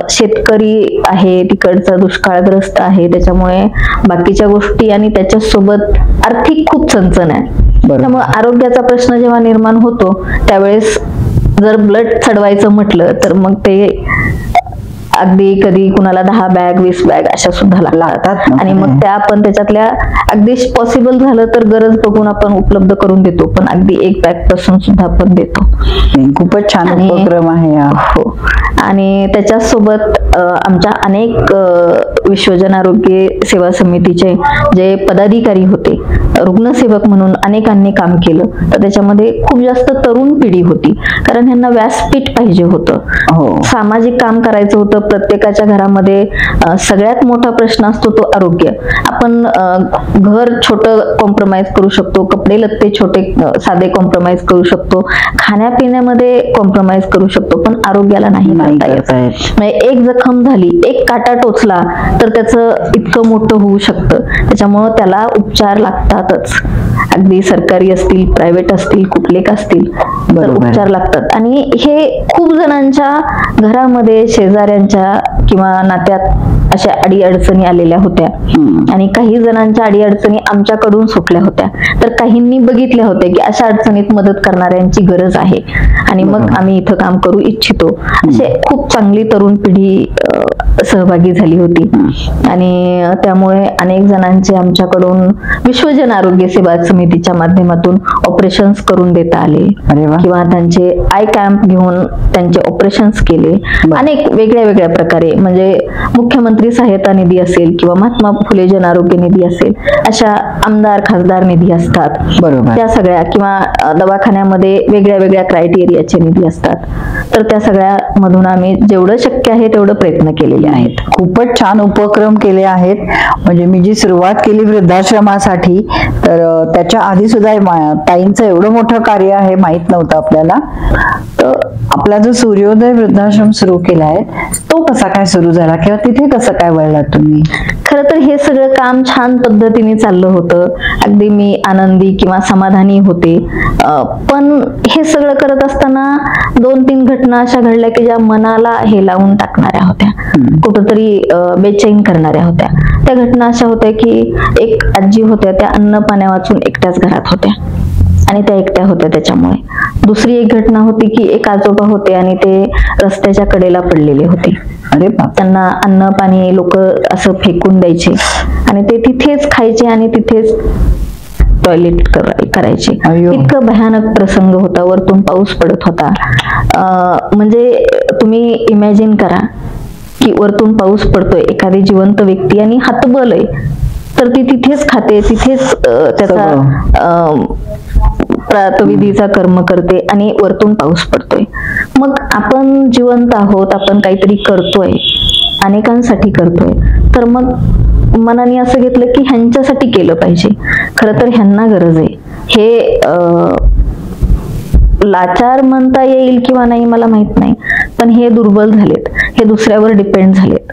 Speaker 2: शेतकरी आहे, तिकडचा दुष्काळग्रस्त आहे, त्याच्यामुळे बाकीच्या गोष्टी आणि त्याच्यासोबत आर्थिक खूप चणचण आहे. त्यामुळे आरोग्याचा प्रश्न जेव्हा निर्माण होतो त्यावेळेस जर ब्लड चढवायचं म्हटलं तर मग ते अगदी कधी कुणाला 10 बॅग 20 बॅग अशा सुद्धा लागतात. आणि मग त्या आपण त्याच्यातल्या अगदी पॉसिबल झालं तर गरज बघून आपण उपलब्ध करून देतो, पण अगदी 1 बॅग पासून सुद्धा आपण देतो.
Speaker 1: खूपच छान उपक्रम आहे हा.
Speaker 2: हो. आणि त्याच्यासोबत आमच्या अनेक विश्वजन आरोग्य सेवा समितीचे जे पदाधिकारी होते, रुग्णसेवक म्हणून अनेकांनी काम केलं. तर त्याच्यामध्ये खूप जास्त तरुण पिढी होती, कारण ह्यांना व्यासपीठ पाहिजे होतं. सामाजिक काम करायचं होतं. प्रत्येकाच्या घरामध्ये सगळ्यात मोठा प्रश्न असतो तो आरोग्य. आपण घर छोटं कॉम्प्रोमाइज करू शकतो, कपडे लत्ते छोटे साधे कॉम्प्रोमाइज करू शकतो, खाण्यापिण्यामध्ये कॉम्प्रोमाइज करू शकतो, पण आरोग्याला नाही करता येत. म्हणजे एक जखम झाली, एक काटा टोचला तर त्याचं इतकं मोठं होऊ शकतं. त्याच्यामुळं त्याला उपचार लागतातच. अगदी सरकारी असतील, प्रायव्हेट असतील, कुठलेक असतील, तर उपचार लागतात. आणि हे खूप जणांच्या घरामध्ये शेजाऱ्यांच्या किंवा नात्यात अशा अडीअडचणी आलेल्या होत्या आणि काही जणांच्या अडीअडचणी आमच्याकडून सुटल्या होत्या. तर काहींनी बघितल्या होत्या की अशा अडचणीत मदत करणाऱ्यांची गरज आहे आणि मग आम्ही इथं काम करू इच्छितो. असे खूप चांगली तरुण पिढी सहभागी झाली होती आणि त्यामुळे अनेक जणांचे आमच्याकडून विश्वजन आरोग्य सेवा समितीच्या माध्यमातून ऑपरेशन्स करून देता आले किंवा त्यांचे आय कॅम्प घेऊन त्यांचे ऑपरेशन्स केले. अनेक वेगळ्या प्रकारे, म्हणजे मुख्यमंत्री सहायता निधी असेल किंवा महात्मा फुले जन आरोग्य निधी असेल, अशा आमदार खासदार निधी असतात, त्या सगळ्या, किंवा दवाखान्यामध्ये वेगळ्या क्रायटेरियाचे निधी असतात. तर त्या सगळ्या मधून आम्ही जेवढं शक्य आहे तेवढं प्रयत्न केलेले आहेत.
Speaker 1: खूपच छान उपक्रम केले आहेत. म्हणजे मी जी सुरुवात केली वृद्धाश्रमासाठी, तर त्याच्या आधी सुद्धा ताईंचं एवढं मोठं कार्य आहे माहित नव्हतं आपल्याला. तर आपला जो सूर्योदय वृद्धाश्रम सुरू केला आहे तो कसा काय सुरू झाला किंवा तिथे कसं काय वळलात तुम्ही?
Speaker 2: खरं तर हे सगळं काम छान पद्धतीने चाललं होतं. अगदी मी आनंदी किंवा समाधानी होते. पण हे सगळं करत असताना 2-3 घटना अशा घडल्या की ज्या मनाला हे लावून टाकणाऱ्या होत्या, कुठंतरी बेचैन करणाऱ्या होत्या. त्या घटना अशा होत्या की एक आजी होत्या, त्या अन्न पाण्या वाचून एकट्याच घरात होत्या आणि त्या एकट्या होत्या. त्याच्यामुळे दुसरी एक घटना होती की एक आजोबा होते आणि ते रस्त्याच्या कडेला पडलेले होते.
Speaker 1: अरे बाप.
Speaker 2: त्यांना अन्न पाणी लोक असं फेकून द्यायचे आणि ते तिथेच खायचे आणि तिथेच टॉयलेट करायचे. इतकं भयानक प्रसंग होता. वरतून पाऊस पडत होता. म्हणजे तुम्ही इमॅजिन करा की वरतून पाऊस पडतोय, एखादी जिवंत व्यक्ती आणि हातबल आहे, तर ती तिथेच खाते, तिथेच त्याचा प्रातविधीचा कर्म करते आणि वरतून पाऊस पडतोय. मग आपण जिवंत आहोत, आपण काहीतरी करतोय, अनेकांसाठी करतोय, तर मग मनाने असं घेतलं की ह्यांच्यासाठी केलं पाहिजे. खरं तर ह्यांना गरज आहे. हे लाचार म्हणता येईल किंवा नाही मला माहित नाही, पण हे दुर्बल झालेत, हे दुसऱ्यावर डिपेंड झालेत.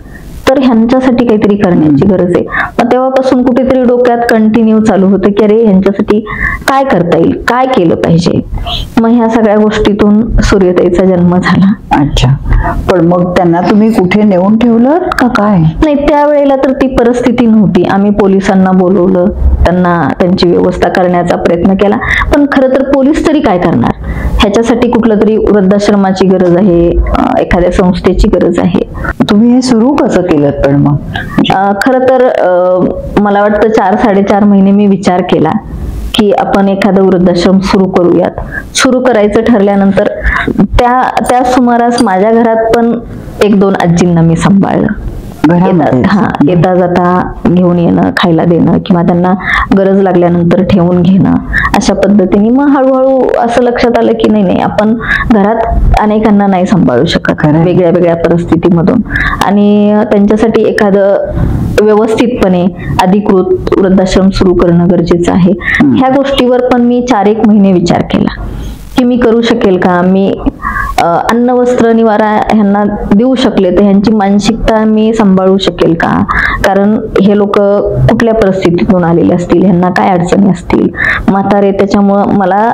Speaker 2: तर ह्यांच्यासाठी काहीतरी करण्याची गरज आहे. मग तेव्हापासून कुठेतरी डोक्यात कंटिन्यू चालू होतं की अरे ह्यांच्यासाठी काय करता येईल, काय केलं पाहिजे. मग ह्या सगळ्या गोष्टीतून सूर्यताईचा जन्म झाला.
Speaker 1: अच्छा, पण मग त्यांना तुम्ही कुठे नेऊन ठेवलं का काय?
Speaker 2: नाही, त्यावेळेला तर ती परिस्थिती नव्हती. आम्ही पोलिसांना बोलवलं, त्यांना त्यांची व्यवस्था करण्याचा प्रयत्न केला, पण खरं तर पोलीस तरी काय करणार. ह्याच्यासाठी कुठलं तरी वृद्धाश्रमाची गरज आहे, एखाद्या संस्थेची गरज आहे.
Speaker 1: तुम्ही हे सुरू कसं केलं पण मग?
Speaker 2: खरं तर मला वाटतं 4-4.5 महिने मी विचार केला की आपण एखादं वृद्धाश्रम सुरू करूयात. सुरू करायचं ठरल्यानंतर त्या सुमारास माझ्या घरात पण 1-2 आजींना मी सांभाळलं. येता जाता घेऊन येणं, खायला देणं किंवा त्यांना गरज लागल्यानंतर ठेवून घेणं, अशा पद्धतीने मग हळूहळू असं लक्षात आलं की नाही आपण घरात अनेकांना नाही सांभाळू शकत वेगळ्या वेगळ्या परिस्थितीमधून, आणि त्यांच्यासाठी एखादं व्यवस्थितपणे अधिकृत वृद्धाश्रम सुरू करणं गरजेचं आहे. ह्या गोष्टीवर पण मी 4-1 महिने विचार केला की मी करू शकेल का, मी अन्न वस्त्र निवारा ह्यांना देऊ शकले तर ह्यांची मानसिकता मी सांभाळू शकेल का, कारण हे लोक कुठल्या परिस्थितीतून आलेले असतील, ह्यांना काय अडचणी असतील, म्हातारे, त्याच्यामुळं मला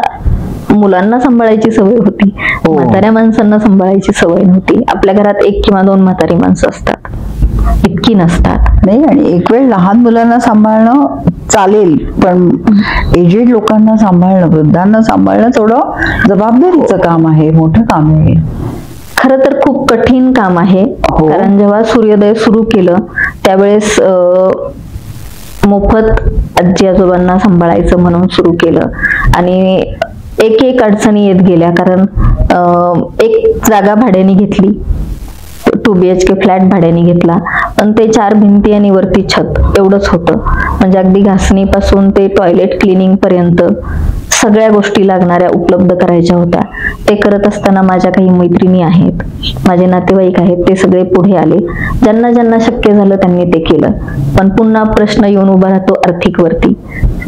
Speaker 2: मुलांना सांभाळायची सवय होती, म्हाताऱ्या माणसांना सांभाळायची सवय नव्हती. आपल्या घरात 1 किंवा 2 म्हातारी माणसं असतात, इतकी नसतात.
Speaker 1: नाही, आणि एक वेळ लहान मुलांना सांभाळणं चालेल, पण एजेड लोकांना सांभाळणं, वृद्धांना सांभाळणं थोडं जबाबदारीचं काम आहे, मोठं काम आहे.
Speaker 2: खरं तर खूप कठीण काम आहे. कारण जेव्हा सूर्योदय सुरू केलं त्यावेळेस मोफत आजी आजोबांना सांभाळायचं म्हणून सुरू केलं, आणि एक अडचणी येत गेल्या. कारण एक जागा भाड्याने घेतली, 2 BHK फ्लॅट भाड्याने घेतला, पण ते 4 भिंती आणि वरती छत एवढंच होतं. म्हणजे अगदी घासणीपासून ते टॉयलेट क्लिनिंग पर्यंत सगळ्या गोष्टी लागणाऱ्या उपलब्ध करायच्या होत्या. ते करत असताना माझ्या काही मैत्रिणी आहेत, माझे नातेवाईक आहेत, ते सगळे पुढे आले. ज्यांना ज्यांना शक्य झालं त्यांनी ते केलं. पण पुन्हा प्रश्न येऊन उभा राहतो आर्थिक वरती.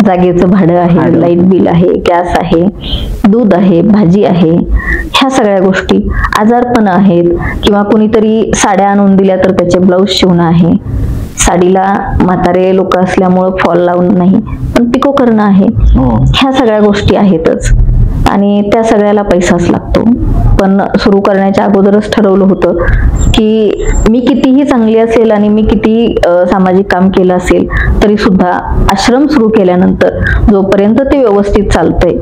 Speaker 2: जागेचं भाडं आहे, लाईट बिल आहे, गॅस आहे, दूध आहे, भाजी आहे, ह्या सगळ्या गोष्टी, आजारपण आहेत, किंवा कोणीतरी साड्या आणून दिल्या तर त्याचे ब्लाऊज शिवणं आहे, साडीला म्हातारे लोक असल्यामुळं फॉल लावून नाही पण पिको करणं आहे. ह्या सगळ्या गोष्टी आहेतच, आणि त्या सगळ्याला पैसाच लागतो. पण सुरू करण्याच्या अगोदरच ठरवलं होतं की मी कितीही चांगली असेल आणि मी किती सामाजिक काम केलं असेल तरी सुद्धा आश्रम सुरू केल्यानंतर जोपर्यंत ते व्यवस्थित चालतंय,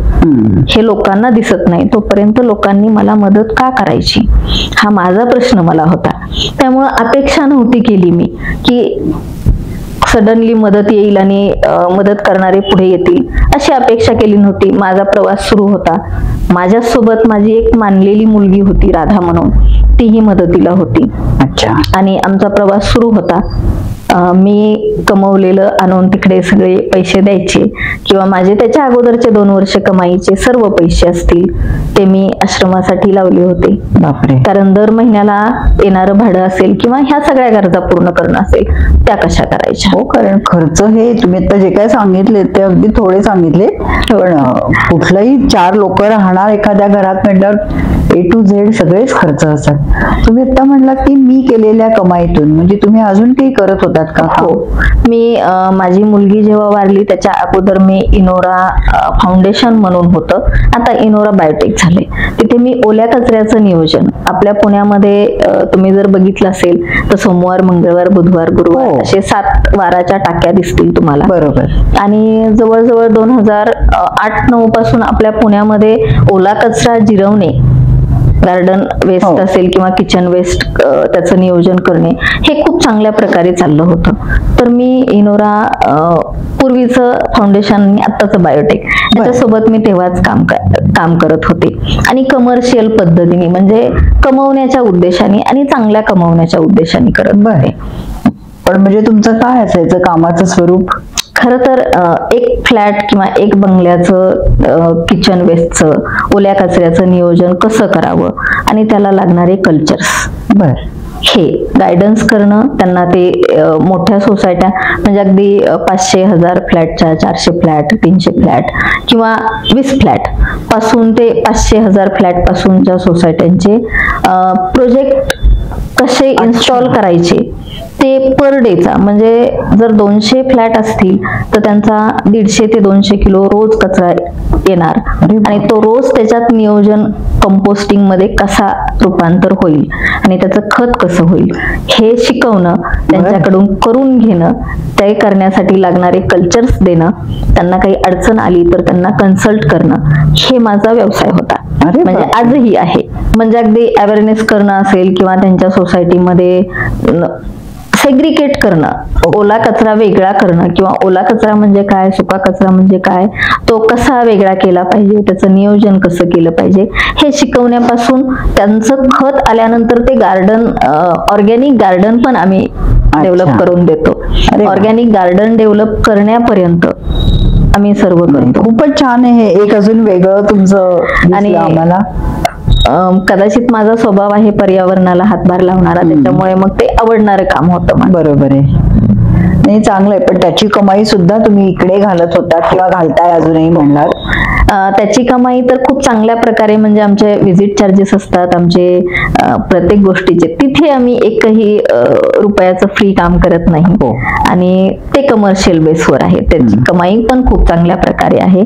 Speaker 2: हे लोकांना दिसत नाही, तोपर्यंत लोकांनी मला मदत का करायची, हा माझा प्रश्न मला होता. त्यामुळं अपेक्षा नव्हती केली मी की सडनली मदत येईल आणि मदत करणारे पुढे येतील, अशी अपेक्षा केली नव्हती. माझा प्रवास सुरू होता, माझ्यासोबत माझी एक मानलेली मुलगी होती राधा म्हणून, तीही मदतीला होती.
Speaker 1: अच्छा.
Speaker 2: आणि आमचा प्रवास सुरू होता. मी कमवलेलं आणून तिकडे सगळे पैसे द्यायचे, किंवा माझे त्याच्या अगोदरचे 2 वर्ष कमाईचे सर्व पैसे असतील ते मी आश्रमासाठी लावले होते.
Speaker 1: बापरे.
Speaker 2: कारण दर महिन्याला येणारं भाडं असेल किंवा ह्या सगळ्या गरजा पूर्ण करणं असेल, त्या कशा करायच्या.
Speaker 1: हो, कारण खर्च हे तुम्ही आता जे काय सांगितले ते अगदी थोडे सांगितले, पण कुठलंही 4 लोक राहणार एखाद्या घरात म्हटल्यावर A to Z सगळेच खर्च असतात. तुम्ही आता म्हणला की मी केलेल्या कमाईतून, म्हणजे तुम्ही अजून काही करत होतात का?
Speaker 2: हो, मी माझी मुलगी जेव्हा वारली त्याच्या अगोदर मी इनोरा फाउंडेशन म्हणून होतं, आता इनोरा बायोटेक झाले. तिथे मी ओल्या कचऱ्याचं नियोजन, आपल्या पुण्यामध्ये तुम्ही जर बघितलं असेल तर सोमवार, मंगळवार, बुधवार, गुरुवार असे 7 वाराच्या टाक्या दिसतील तुम्हाला.
Speaker 1: बरोबर. आणि
Speaker 2: जवळजवळ 2008-9 पासून आपल्या पुण्यामध्ये ओला कचरा जिरवणे, गार्डन वेस्ट असेल किंवा किचन वेस्ट, त्याचं नियोजन करणे, हे खूप चांगल्या प्रकारे चाललं होतं. तर मी इनोरा पूर्वीचं फाउंडेशन आणि आत्ताचं बायोटेक याच्यासोबत मी तेव्हाच काम करत होते, आणि कमर्शियल पद्धतीने म्हणजे कमवण्याच्या उद्देशाने आणि चांगल्या कमवण्याच्या उद्देशाने करत होते.
Speaker 1: पण म्हणजे तुमचं काय असायचं कामाचं स्वरूप?
Speaker 2: खरं तर एक फ्लॅट किंवा एक बंगल्याचं किचन वेस्टचं, ओल्या कचऱ्याचं नियोजन कसं करावं आणि त्याला लागणारे कल्चर्स, हे गायडन्स करणं त्यांना. ते मोठ्या सोसायट्या म्हणजे अगदी 500-1000 फ्लॅटच्या, 400 फ्लॅट, 300 फ्लॅट किंवा 20 फ्लॅट पासून ते 500-1000 फ्लॅट पासूनच्या सोसायट्यांचे प्रोजेक्ट कसे इन्स्टॉल करायचे ते पर डेचा, म्हणजे जर 200 फ्लॅट असतील तर त्यांचा 150 ते 200 किलो रोज कचरा येणार आणि तो रोज त्याच्यात नियोजन कंपोस्टिंग मध्ये कसा रूपांतर होईल आणि त्याचं खत कसं होईल हे शिकवणं, त्यांच्याकडून करून घेणं, ते करण्यासाठी लागणारे कल्चर्स देणं, त्यांना काही अडचण आली तर त्यांना कन्सल्ट करणं, हे माझा व्यवसाय होता. म्हणजे आजही आहे. म्हणजे अगदी अवेअरनेस करणं असेल किंवा त्यांच्या सोसायटीमध्ये सेग्रिकेट करणं, ओला कचरा वेगळा करणं किंवा ओला कचरा म्हणजे काय, सुका कचरा म्हणजे काय, तो कसा वेगळा केला पाहिजे, त्याचं नियोजन कसं केलं पाहिजे हे शिकवण्यापासून त्यांचं खत आल्यानंतर ते गार्डन, ऑर्गॅनिक गार्डन पण आम्ही डेव्हलप करून देतो. ऑर्गॅनिक गार्डन डेव्हलप करण्यापर्यंत आम्ही सर्व करतो.
Speaker 1: खूपच छान आहे. एक अजून वेगळं तुमचं आणि आम्हाला
Speaker 2: कदाचित माझा स्वभाव आहे पर्यावरणाला हातभार लावणारा, त्याच्यामुळे मग ते आवडणारं काम होतं.
Speaker 1: बरोबर आहे. नाही, चांगलं आहे. पण त्याची कमाई सुद्धा तुम्ही इकडे घालत होता किंवा घालताय अजूनही म्हणणार?
Speaker 2: त्याची कमाई तर खूप चांगल्या प्रकारे, म्हणजे आमचे व्हिजिट चार्जेस असतात आमचे प्रत्येक गोष्टीचे, तिथे आम्ही एकही रुपयाचं फ्री काम करत नाही आणि ते कमर्शियल बेसवर आहे. त्याची कमाई पण खूप चांगल्या प्रकारे आहे.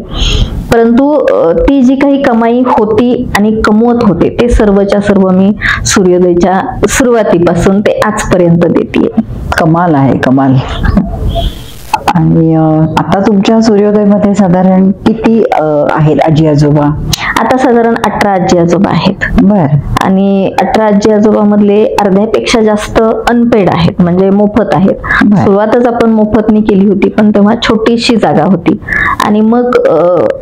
Speaker 2: परंतु ती जी काही कमाई होती आणि कमवत होते ते सर्वच्या सर्व मी सूर्योदयच्या सुरुवातीपासून ते आजपर्यंत देते.
Speaker 1: कमाल आहे, कमाल. आणि आता तुमच्या सूर्योदयमध्ये साधारण किती आहेत आजी आजोबा?
Speaker 2: आता साधारण 18 आजी आजोबा आहेत.
Speaker 1: बर.
Speaker 2: आणि 18 आजी आजोबा मधले अर्ध्यापेक्षा जास्त अनपेड आहेत, म्हणजे मोफत आहेत. सुरुवातच आपण मोफतनी केली होती, पण तेव्हा छोटीशी जागा होती आणि मग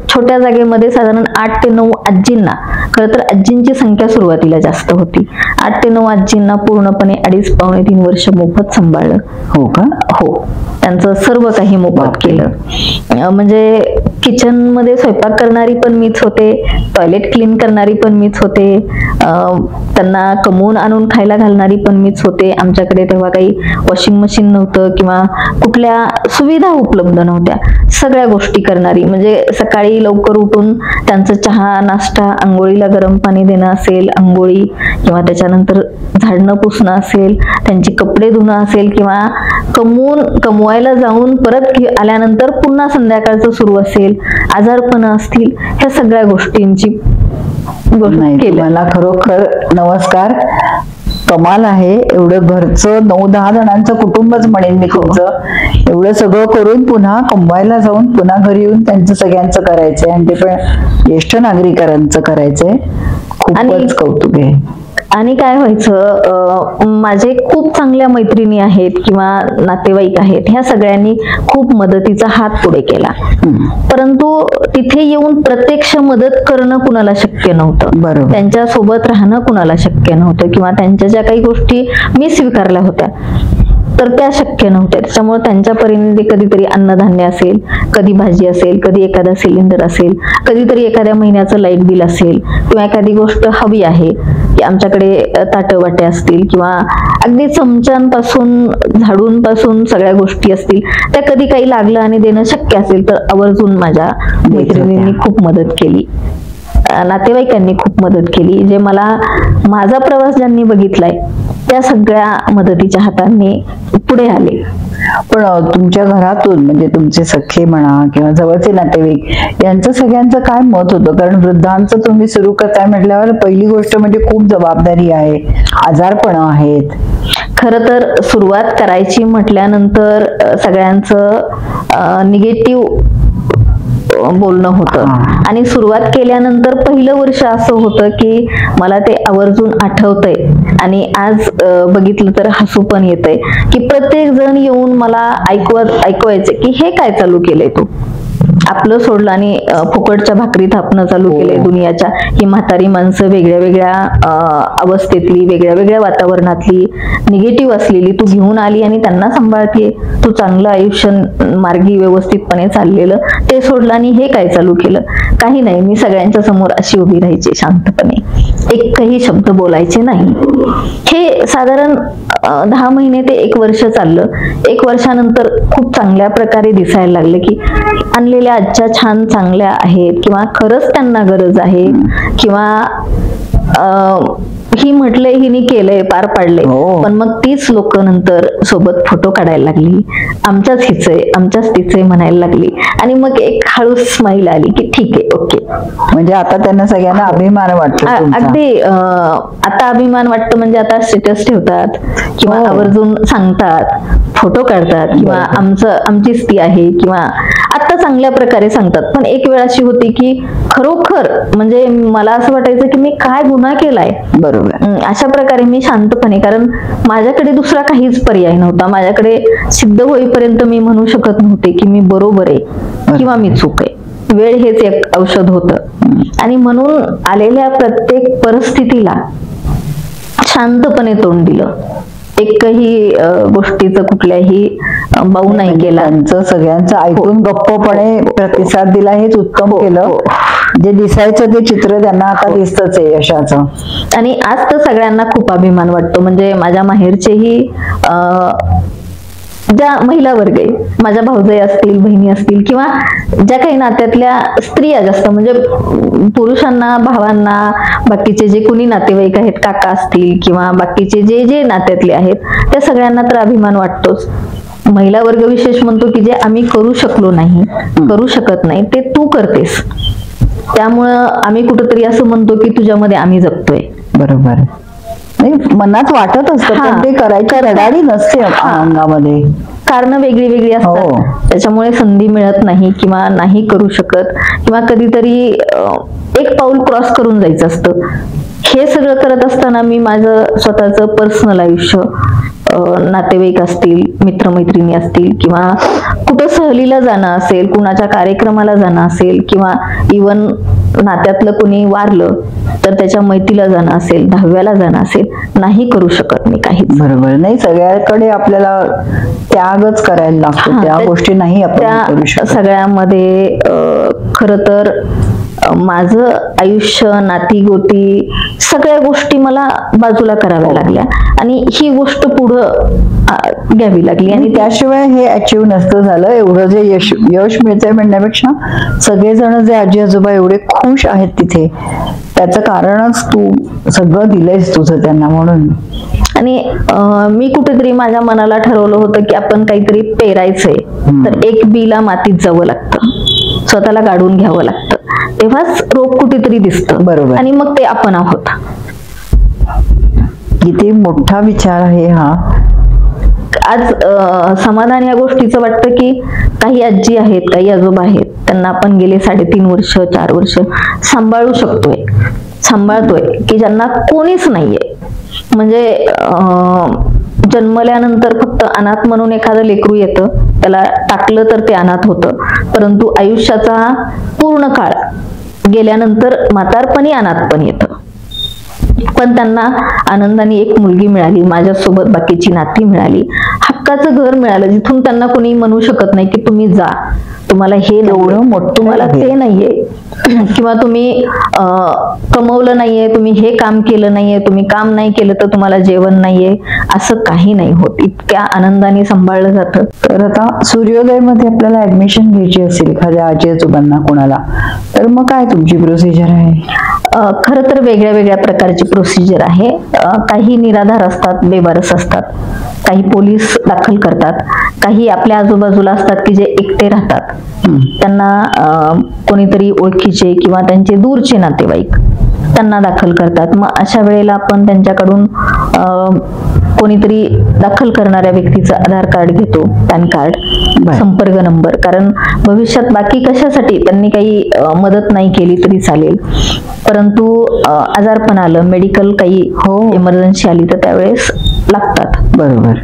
Speaker 2: छोट्या जागेमध्ये साधारण 8 ते 9 आजींना, खरं तर आजींची संख्या सुरुवातीला जास्त होती, 8 ते 9 आजींना पूर्णपणे 2.5-3 वर्ष मोफत सांभाळलं.
Speaker 1: हो का?
Speaker 2: हो, त्यांचं सर्व काही मोफत केलं. म्हणजे किचन मध्ये स्वयंपाक करणारी पण मीच होते, टॉयलेट क्लीन करणारी पण मीच होते, त्यांना कमवून आणून खायला घालणारी पण मीच होते. आमच्याकडे तेव्हा काही वॉशिंग मशीन नव्हतं किंवा कुठल्या सुविधा उपलब्ध नव्हत्या. सगळ्या गोष्टी करणारी, म्हणजे सकाळी लवकर उठून त्यांचं चहा, नाश्ता, आंघोळीला गरम पाणी देणं असेल, आंघोळी किंवा त्याच्यानंतर झाडणं पुसणं असेल, त्यांची कपडे धुणं असेल किंवा कमवायला जाऊन परत आल्यानंतर पुन्हा संध्याकाळचं सुरू असेल, आजारपण असतील, ह्या सगळ्या गोष्टींची केली.
Speaker 1: मला खरोखर नमस्कार. कमाल आहे. एवढं घरचं 9-10 जणांचं कुटुंबच म्हणेन मी तुमचं. एवढं सगळं करून पुन्हा कमवायला जाऊन पुन्हा घरी येऊन त्यांचं सगळ्यांचं करायचंय आणि ते पण ज्येष्ठ नागरिकांचं करायचंय. खूपच कौतुक आहे.
Speaker 2: आणि काय व्हायचं, माझे खूप चांगल्या मैत्रिणी आहेत किंवा नातेवाईक आहेत, ह्या सगळ्यांनी खूप मदतीचा हात पुढे केला. परंतु तिथे येऊन प्रत्यक्ष मदत करणं कुणाला शक्य नव्हतं.
Speaker 1: बरोबर.
Speaker 2: त्यांच्या सोबत राहणं कुणाला शक्य नव्हतं किंवा त्यांच्या ज्या काही गोष्टी मी स्वीकारल्या होत्या तर त्या शक्य नव्हत्या. त्याच्यामुळे त्यांच्या परीने कधीतरी अन्नधान्य असेल, कधी भाजी असेल, कधी एखादा सिलेंडर असेल, कधीतरी एखाद्या महिन्याचं लाईट बिल असेल किंवा एखादी गोष्ट हवी आहे की आमच्याकडे ताटं वाटे असतील किंवा अगदी चमच्यांपासून झाडूंपासून सगळ्या गोष्टी असतील, त्या कधी काही लागलं आणि देणं शक्य असेल तर आवर्जून माझ्या मैत्रिणींनी खूप मदत केली, नातेवाईकांनी खूप मदत केली. जे मला माझा प्रवास ज्यांनी बघितलाय त्या सगळ्या मदतीच्या हातांनी पुढे आले.
Speaker 1: पण तुमच्या घरातून म्हणजे तुमचे सख्खे म्हणा किंवा जवळचे नातेवाईक यांचं सगळ्यांचं काय मत होतं? कारण वृद्धांचं तुम्ही सुरू करताय म्हटल्यावर पहिली गोष्ट म्हणजे खूप जबाबदारी आहे, आजारपण आहेत.
Speaker 2: खरं तर सुरुवात करायची म्हटल्यानंतर सगळ्यांचं निगेटिव्ह बोलणं होतं आणि सुरुवात केल्यानंतर पहिलं वर्ष असं होतं की मला ते आवर्जून आठवतंय आणि आज बघितलं तर हसू पण येतंय की प्रत्येक जण येऊन मला ऐकवायचे की हे काय चालू केलंय तू, आपलं सोडलं आणि फुकटच्या भाकरी थापणं चालू केलंय दुनियाच्या. ही म्हातारी माणसं वेगळ्या वेगळ्या अवस्थेतली, वेगळ्या वेगळ्या वातावरणातली, निगेटिव्ह असलेली तू घेऊन आली आणि त्यांना सांभाळते. तू चांगलं आयुष्य मार्गी व्यवस्थितपणे चाललेलं ते सोडलं आणि हे काय चालू केलं. काही नाही, मी सगळ्यांच्या समोर अशी उभी राहायची शांतपणे, एकही शब्द बोलायचे नाही. हे साधारण 10 महिने ते 1 वर्ष चाललं. 1 वर्षानंतर खूप चांगल्या प्रकारे दिसायला लागलं की आणलेल्या आजच्या छान चांगल्या आहेत किंवा खरंच त्यांना गरज आहे किंवा ही म्हटलंय हिने केलंय पार पाडलंय,
Speaker 1: हो.
Speaker 2: पण मग तीच लोक नंतर सोबत फोटो काढायला लागली, आमच्याच हिचंय आमच्याच तिचंय म्हणायला लागली, आणि मग एक हळू स्माईल आली की ठीक आहे ओके.
Speaker 1: म्हणजे आता त्यांना सगळ्यांना अभिमान वाटतो तुमचा.
Speaker 2: अगदी आता अभिमान वाटतो, म्हणजे आता स्टेटस ठेवतात किंवा
Speaker 1: हो.
Speaker 2: आवर्जून सांगतात, फोटो काढतात किंवा आमचीच ती आहे, किंवा आता चांगल्या प्रकारे सांगतात. पण एक वेळ अशी होती की खरोखर म्हणजे मला असं वाटायचं की मी काय गुन्हा केलाय.
Speaker 1: बरोबर.
Speaker 2: अशा प्रकारे मी शांतपणे, कारण माझ्याकडे दुसरा काहीच पर्याय नव्हता, माझ्याकडे सिद्ध होईपर्यंत मी म्हणू शकत नव्हते की मी बरोबर आहे किंवा मी चूक आहे. वेळ हेच एक औषध होतं, आणि म्हणून आलेल्या प्रत्येक परिस्थितीला शांतपणे तोंड दिलं. एकही गोष्टीचं कुठल्याही बाऊ नाही केला.
Speaker 1: त्यांचं सगळ्यांचं ऐकून गप्पपणे प्रतिसाद दिला, हेच उत्तम केलं. जे दिसायचं ते चित्र त्यांना आता दिसतच आहे यशाचं.
Speaker 2: आणि आज तर सगळ्यांना खूप अभिमान वाटतो. म्हणजे माझ्या माहेरचेही ज्या महिला वर्ग आहे, माझ्या भाऊजाई असतील, बहिणी असतील, किंवा ज्या काही नात्यातल्या स्त्रिया जास्त, म्हणजे पुरुषांना, भावांना, बाकीचे जे कुणी नातेवाईक आहेत, काका असतील किंवा बाकीचे जे जे नात्यातले आहेत, त्या सगळ्यांना तर अभिमान वाटतोच. महिला वर्ग विशेष म्हणतो की जे आम्ही करू शकलो नाही, करू शकत नाही, ते तू करतेस. त्यामुळं आम्ही कुठंतरी असं म्हणतो की तुझ्यामध्ये आम्ही जगतोय.
Speaker 1: बरोबर. नाही, मनात वाटत असतं, पण ते करायची रडारी नसते अंगामध्ये.
Speaker 2: कारण वेगळी वेगळी असतात, त्याच्यामुळे संधी मिळत नाही किंवा नाही करू शकत, किंवा कधीतरी एक पाऊल क्रॉस करून जायचं असतं. हे सगळं करत असताना मी माझं स्वतःचं पर्सनल आयुष्य, नातेवाईक असतील, मित्रमैत्रिणी असतील, किंवा कुठं सहलीला जाणं असेल, कुणाच्या कार्यक्रमाला जाणं असेल, किंवा इवन नात्यातलं कुणी वारलं तर त्याच्या मैतीला जाणं असेल, 10व्याला जाणं असेल, नाही करू शकत मी काहीच.
Speaker 1: बरोबर. नाही, सगळ्याकडे आपल्याला त्यागच करायला लागतो, त्या गोष्टी नाही आपण करू शकत.
Speaker 2: सगळ्यामध्ये खरं तर माझं आयुष्य, नाती गोती, सगळ्या गोष्टी मला बाजूला कराव्या लागल्या, आणि ही गोष्ट पुढं घ्यावी लागली. आणि
Speaker 1: त्याशिवाय हे अचीव नसतं झालं. एवढं जे यश मिळतंय म्हणण्यापेक्षा सगळेजण जे आजी आजोबा एवढे खुश आहेत तिथे, त्याचं कारणच तू सगळं दिलंयस तुझं त्यांना. म्हणून
Speaker 2: आणि मी कुठेतरी माझ्या मनाला ठरवलं होतं की आपण काहीतरी पेरायचंय, तर एक बीला मातीत जावं लागतं, स्वतःला गाडून घ्यावं लागतं, तेव्हाच रोप कुठेतरी दिसतं.
Speaker 1: बरोबर.
Speaker 2: आणि मग ते आपण आहोत.
Speaker 1: किती मोठा विचार आहे हा.
Speaker 2: आज समाधान या गोष्टीचं वाटतं की काही आजी आहेत, काही आजोबा आहेत, त्यांना आपण गेले 3.5 वर्ष 4 वर्ष सांभाळतोय, की ज्यांना कोणीच नाहीये. म्हणजे जन्मल्यानंतर फक्त अनाथ म्हणून एखादं लेकरू येतं, त्याला टाकलं तर ते अनाथ होतं, परंतु आयुष्याचा पूर्ण काळ गेल्यानंतर म्हातारपणी अनाथपण येतं. पण त्यांना आनंदाने एक मुलगी मिळाली, माझ्यासोबत बाकीची नाती मिळाली, हक्काचं घर मिळालं, जिथून त्यांना कोणी म्हणू शकत नाही की तुम्ही जा, तुम्हाला हे एवढं मोठं, तुम्हाला ते नाहीये, किंवा तुम्ही कमवलं नाहीये, तुम्ही हे काम केलं नाहीये, तुम्ही काम नाही केलं तर तुम्हाला जेवण नाहीये, असं काही नाही होत. इतक्या आनंदाने सांभाळलं जातं.
Speaker 1: तर आता सूर्योदयमध्ये आपल्याला ऍडमिशन घ्यायची असेल एखाद्या आजी आजोबांना कोणाला, तर मग काय तुमची प्रोसिजर आहे?
Speaker 2: खरं तर वेगळ्या वेगळ्या प्रकारची प्रोसिजर आहे. काही निराधार असतात, बेवारस असतात, काही पोलीस दाखल करतात, काही आपल्या आजूबाजूला असतात की जे एकटे राहतात, त्यांना कोणीतरी ओळखीचे किंवा त्यांचे दूरचे नातेवाईक त्यांना दाखल करतात. मग अशा वेळेला आपण त्यांच्याकडून कोणीतरी दाखल करणाऱ्या व्यक्तीचं आधार कार्ड घेतो, पॅन कार्ड, संपर्क नंबर, कारण भविष्यात बाकी कशासाठी त्यांनी काही मदत नाही केली तरी चालेल, परंतु आजारपण आलं, मेडिकल काही इमर्जन्सी आली तर त्यावेळेस लागतात.
Speaker 1: बरोबर.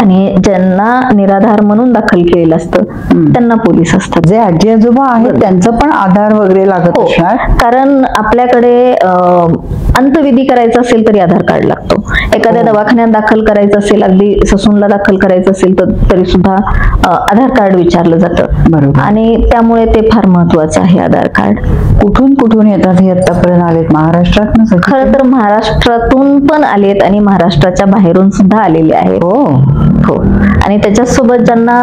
Speaker 2: आणि ज्यांना निराधार म्हणून दाखल केलेलं असतं त्यांना पोलीस असतात.
Speaker 1: जे आजी आजोबा आहेत त्यांचं पण आधार वगैरे लागत असणार,
Speaker 2: कारण आपल्याकडे अंतविधी करायचा असेल तरी आधार कार्ड लागतो. एखाद्या दवाखान्यात दाखल करायचं असेल, अगदी ससूनला दाखल करायचं असेल तर तरी सुद्धा आधार कार्ड विचारलं जातं.
Speaker 1: बरोबर.
Speaker 2: आणि त्यामुळे ते फार महत्वाचं आहे आधार कार्ड.
Speaker 1: कुठून कुठून येतात हे आतापर्यंत आलेत? महाराष्ट्रात
Speaker 2: खरं तर महाराष्ट्रातून पण आलेत आणि महाराष्ट्राच्या बाहेरून सुद्धा आलेले आहेत. हो. आणि त्याच्यासोबत ज्यांना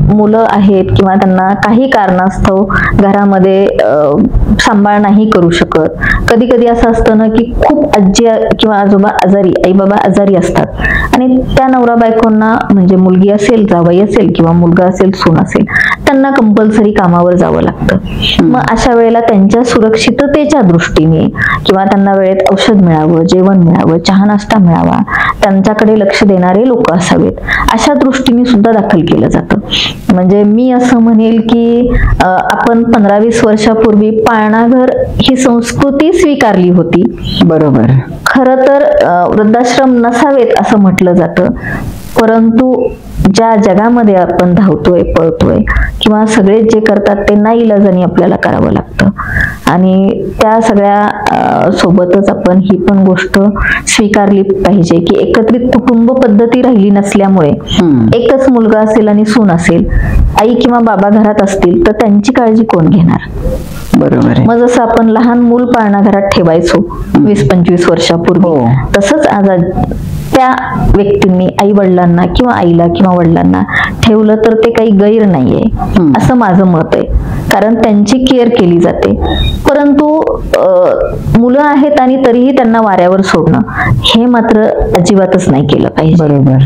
Speaker 2: मुलं आहेत किंवा त्यांना काही कारणास्तव घरामध्ये सांभाळ नाही करू शकत, कधी कधी असं असतं ना ना की खूप आजी किंवा आजोबा आजारी, आई बाबा आजारी असतात आणि त्या नवरा बायकोंना म्हणजे मुलगी असेल, जावई असेल किंवा मुलगा असेल, सून असेल, त्यांना कंपल्सरी कामावर जावं लागतं. मग अशा वेळेला त्यांच्या सुरक्षिततेच्या दृष्टीने किंवा त्यांना वेळेत औषध मिळावं, जेवण मिळावं, चहा नाश्ता मिळावा, त्यांच्याकडे लक्ष देणारे लोक असावेत, अशा दृष्टीने सुद्धा दाखल केलं जातं. म्हणजे मी असं म्हणेल की आपण 15-20 वर्षापूर्वी पाळणाघर ही संस्कृती स्वीकारली होती.
Speaker 1: बरोबर.
Speaker 2: खरं तर वृद्धाश्रम नसावेत असं म्हटलं जातं, परंतु ज्या जगामध्ये आपण धावतोय, पळतोय किंवा सगळे जे करतात ते नाईलाजाने आपल्याला करावं लागतं आणि त्या सगळ्या सोबतच आपण ही पण गोष्ट स्वीकारली पाहिजे की एकत्रित कुटुंब पद्धती राहिली नसल्यामुळे एकच मुलगा असेल आणि सून असेल, आई किंवा बाबा घरात असतील तर त्यांची काळजी कोण घेणार.
Speaker 1: बरोबर.
Speaker 2: मग जसं आपण लहान मूल पाळणाघरात ठेवायचो 20-25 वर्षापूर्वी, तसंच आज त्या व्यक्तींनी आई वडिलांना किंवा आईला किंवा वडिलांना ठेवलं तर ते काही गैर नाहीये असं माझं मत आहे, कारण त्यांची केअर केली जाते. परंतु मुलं आहेत आणि तरीही त्यांना वाऱ्यावर सोडणं हे मात्र अजिबातच नाही केलं पाहिजे.
Speaker 1: बरोबर.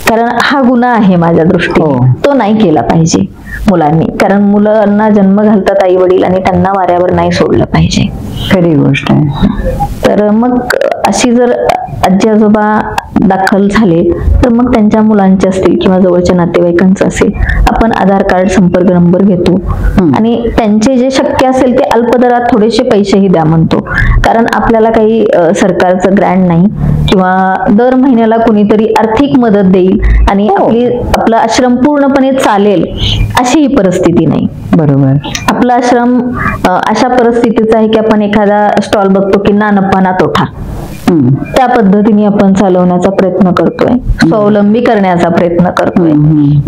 Speaker 2: कारण हा गुन्हा आहे माझ्या दृष्टीने, तो नाही केला पाहिजे मुलांनी, कारण मुलांना जन्म घालतात आई वडील आणि त्यांना वाऱ्यावर नाही सोडलं पाहिजे.
Speaker 1: खरी गोष्ट आहे.
Speaker 2: तर मग अशी जर आजी आजोबा दाखल झाले तर मग त्यांच्या मुलांचे असतील किंवा जवळच्या नातेवाईकांचं असेल, आपण आधार कार्ड, संपर्क नंबर घेतो आणि त्यांचे जे शक्य असेल ते अल्पदरात थोडेसे पैसेही द्या म्हणतो, कारण आपल्याला काही सरकारचं ग्रँट नाही किंवा दर महिन्याला कुणीतरी आर्थिक मदत देईल आणि आपला आश्रम पूर्णपणे चालेल अशी ही परिस्थिती नाही.
Speaker 1: बरोबर.
Speaker 2: आपला आश्रम अशा परिस्थितीचा आहे की आपण एखादा स्टॉल बघतो की ना नफा ना तोटा, त्या पद्धतीने आपण चालवण्याचा प्रयत्न करतोय, स्वावलंबी करण्याचा प्रयत्न करतोय,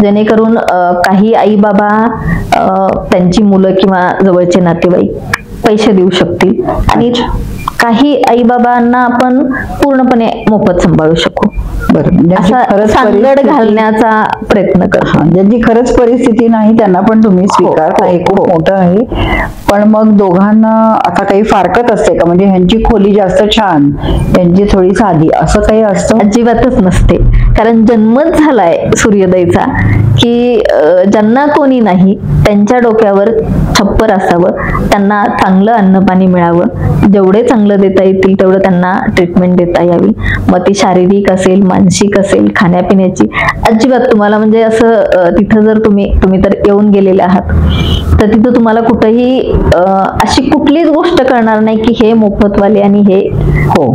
Speaker 2: जेणेकरून काही आई बाबा त्यांची मुलं किंवा जवळचे नातेवाईक पैसे देऊ शकतील आणि काही आई बाबांना आपण पूर्णपणे मोफत सांभाळू शकू. असा सांगड घालण्याचा प्रयत्न करतो.
Speaker 1: ज्यांची खरंच परिस्थिती नाही त्यांना पण तुम्ही स्वीकारता, हे खूप मोठं आहे. पण मग दोघांना आता काही फारकत असते का, म्हणजे ह्यांची खोली जास्त छान, यांची थोडी साधी, असं काही असतं?
Speaker 2: अजिबातच नसते, कारण जन्मच झालाय सूर्योदयचा की ज्यांना कोणी नाही त्यांच्या डोक्यावर छप्पर असावं, त्यांना चांगलं अन्न पाणी मिळावं, जेवढे चांगलं देता येतील तेवढं त्यांना ट्रीटमेंट देता यावी. मग ती शारीरिक असेल, मानसिक असेल, खाण्यापिण्याची अजिबात तुम्हाला म्हणजे असं तिथं जर तुम्ही तर येऊन गेलेले आहात तर तिथं तुम्हाला कुठेही अशी कुठलीच गोष्ट कळणार नाही की हे मोफतवाले आणि हे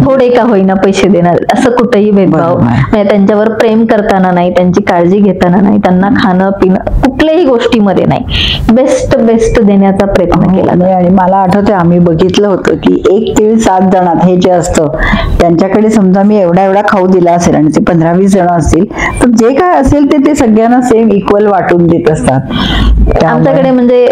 Speaker 2: थोडे का होईना पैसे देणार, असं कुठेही भेदभाव म्हणजे त्यांच्यावर प्रेम करताना नाही, त्यांची काळजी घेताना नाही, त्यांना खाणं पिणं कुठल्याही गोष्टीमध्ये नाही, बेस्ट देण्याचा प्रयत्न केला.
Speaker 1: आणि मला आठवतंय आम्ही बघितलं होतं की 1 तीळ 7 जणात हे जे असतं त्यांच्याकडे समजा मी एवढा खाऊ दिला असेल आणि ते 15-20 जण असतील तर जे काय असेल ते सगळ्यांना सेम इक्वल वाटून देत असतात.
Speaker 2: आमच्याकडे म्हणजे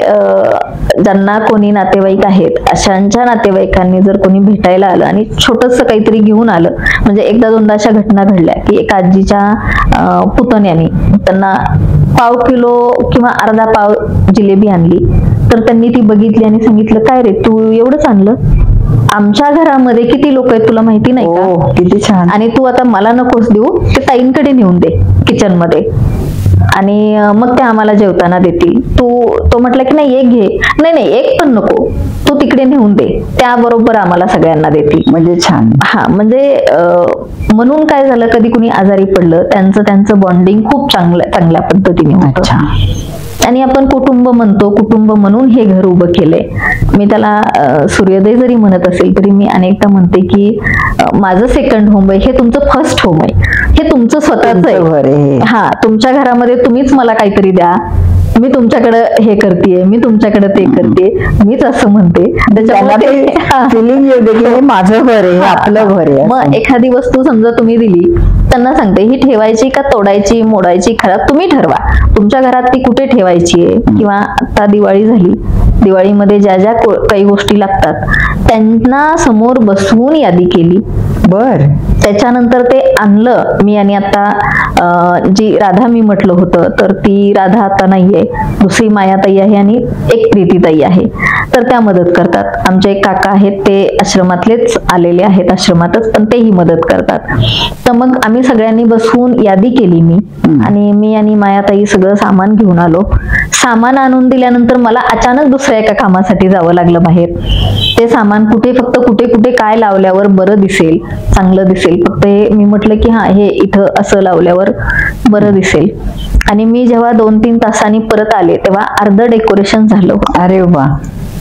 Speaker 2: ज्यांना कोणी नातेवाईक आहेत अशांच्या नातेवाईकांनी जर कोणी भेटायला आलं आणि छोटस काहीतरी घेऊन आलं, म्हणजे एकदा दोनदा अशा घटना घडल्या की एका आजीच्या पुतण्याने त्यांना पाव किलो किंवा अर्धा पाव जिलेबी आणली, तर त्यांनी ती बघितली आणि सांगितलं, काय रे तू एवढंच आणलं, आमच्या घरामध्ये किती लोक आहेत तुला माहिती नाही का,
Speaker 1: किती छान,
Speaker 2: आणि तू आता मला नकोस देऊ, ते ताईंकडे नेऊन दे किचन मध्ये आणि मग ते आम्हाला जेवताना देतील. तो म्हटला की नाही एक घे, नाही एक पण नको, तू तिकडे नेऊन दे, त्याबरोबर आम्हाला सगळ्यांना देतील.
Speaker 1: म्हणजे छान.
Speaker 2: हा म्हणजे म्हणून काय झालं, कधी कुणी आजारी पडलं त्यांचं बॉन्डिंग खूप चांगल्या पद्धतीने होतं. आणि आपण कुटुंब म्हणतो, कुटुंब म्हणून हे घर उभं केलंय. मी त्याला सूर्योदय जरी म्हणत असेल तरी मी अनेकदा म्हणते की माझं सेकंड होम आहे, हे तुमचं फर्स्ट होम आहे, हे तुमचं स्वतःच आहे. हा, तुमच्या घरामध्ये तुम्हीच मला काहीतरी द्या, मी तुमच्याकडे हे करतेय, मी तुमच्याकडे ते करते, मीच असं म्हणते.
Speaker 1: त्याच्यामुळे माझं घर आहे, आपलं घर आहे.
Speaker 2: मग एखादी वस्तू समजा तुम्ही दिली, त्यांना सांगते ही ठेवायची का तोडायची, मोडायची, खराब तुम्ही ठरवा, तुमच्या घरात ती कुठे ठेवायची आहे. किंवा आता दिवाळी झाली, दिवाळीमध्ये ज्या काही गोष्टी लागतात त्यांना समोर बसवून यादी केली.
Speaker 1: बर,
Speaker 2: त्याच्यानंतर ते आणलं मी आणि आता जी राधा मी म्हटलं होतं तर ती राधा आता नाहीये, दुसरी मायाताई आहे आणि एक प्रीतीताई आहे, तर त्या मदत करतात. आमचे एक काका आहेत ते आश्रमातलेच आलेले आहेत, आश्रमातच, पण तेही मदत करतात. तर मग आम्ही सगळ्यांनी बसून यादी केली आणि मी आणि मायाताई सगळं सामान घेऊन आलो. सामान आणून दिल्यानंतर मला अचानक दुसऱ्या एका कामासाठी जावं लागलं बाहेर. ते सामान कुठे कुठे काय लावल्यावर बरं दिसेल, चांगलं दिसेल, फक्त हे मी म्हटलं की हा हे इथं असं लावल्यावर बरं दिसेल. आणि मी जेव्हा 2-3 तासांनी परत आले तेव्हा अर्ध डेकोरेशन झालं.
Speaker 1: अरे वा.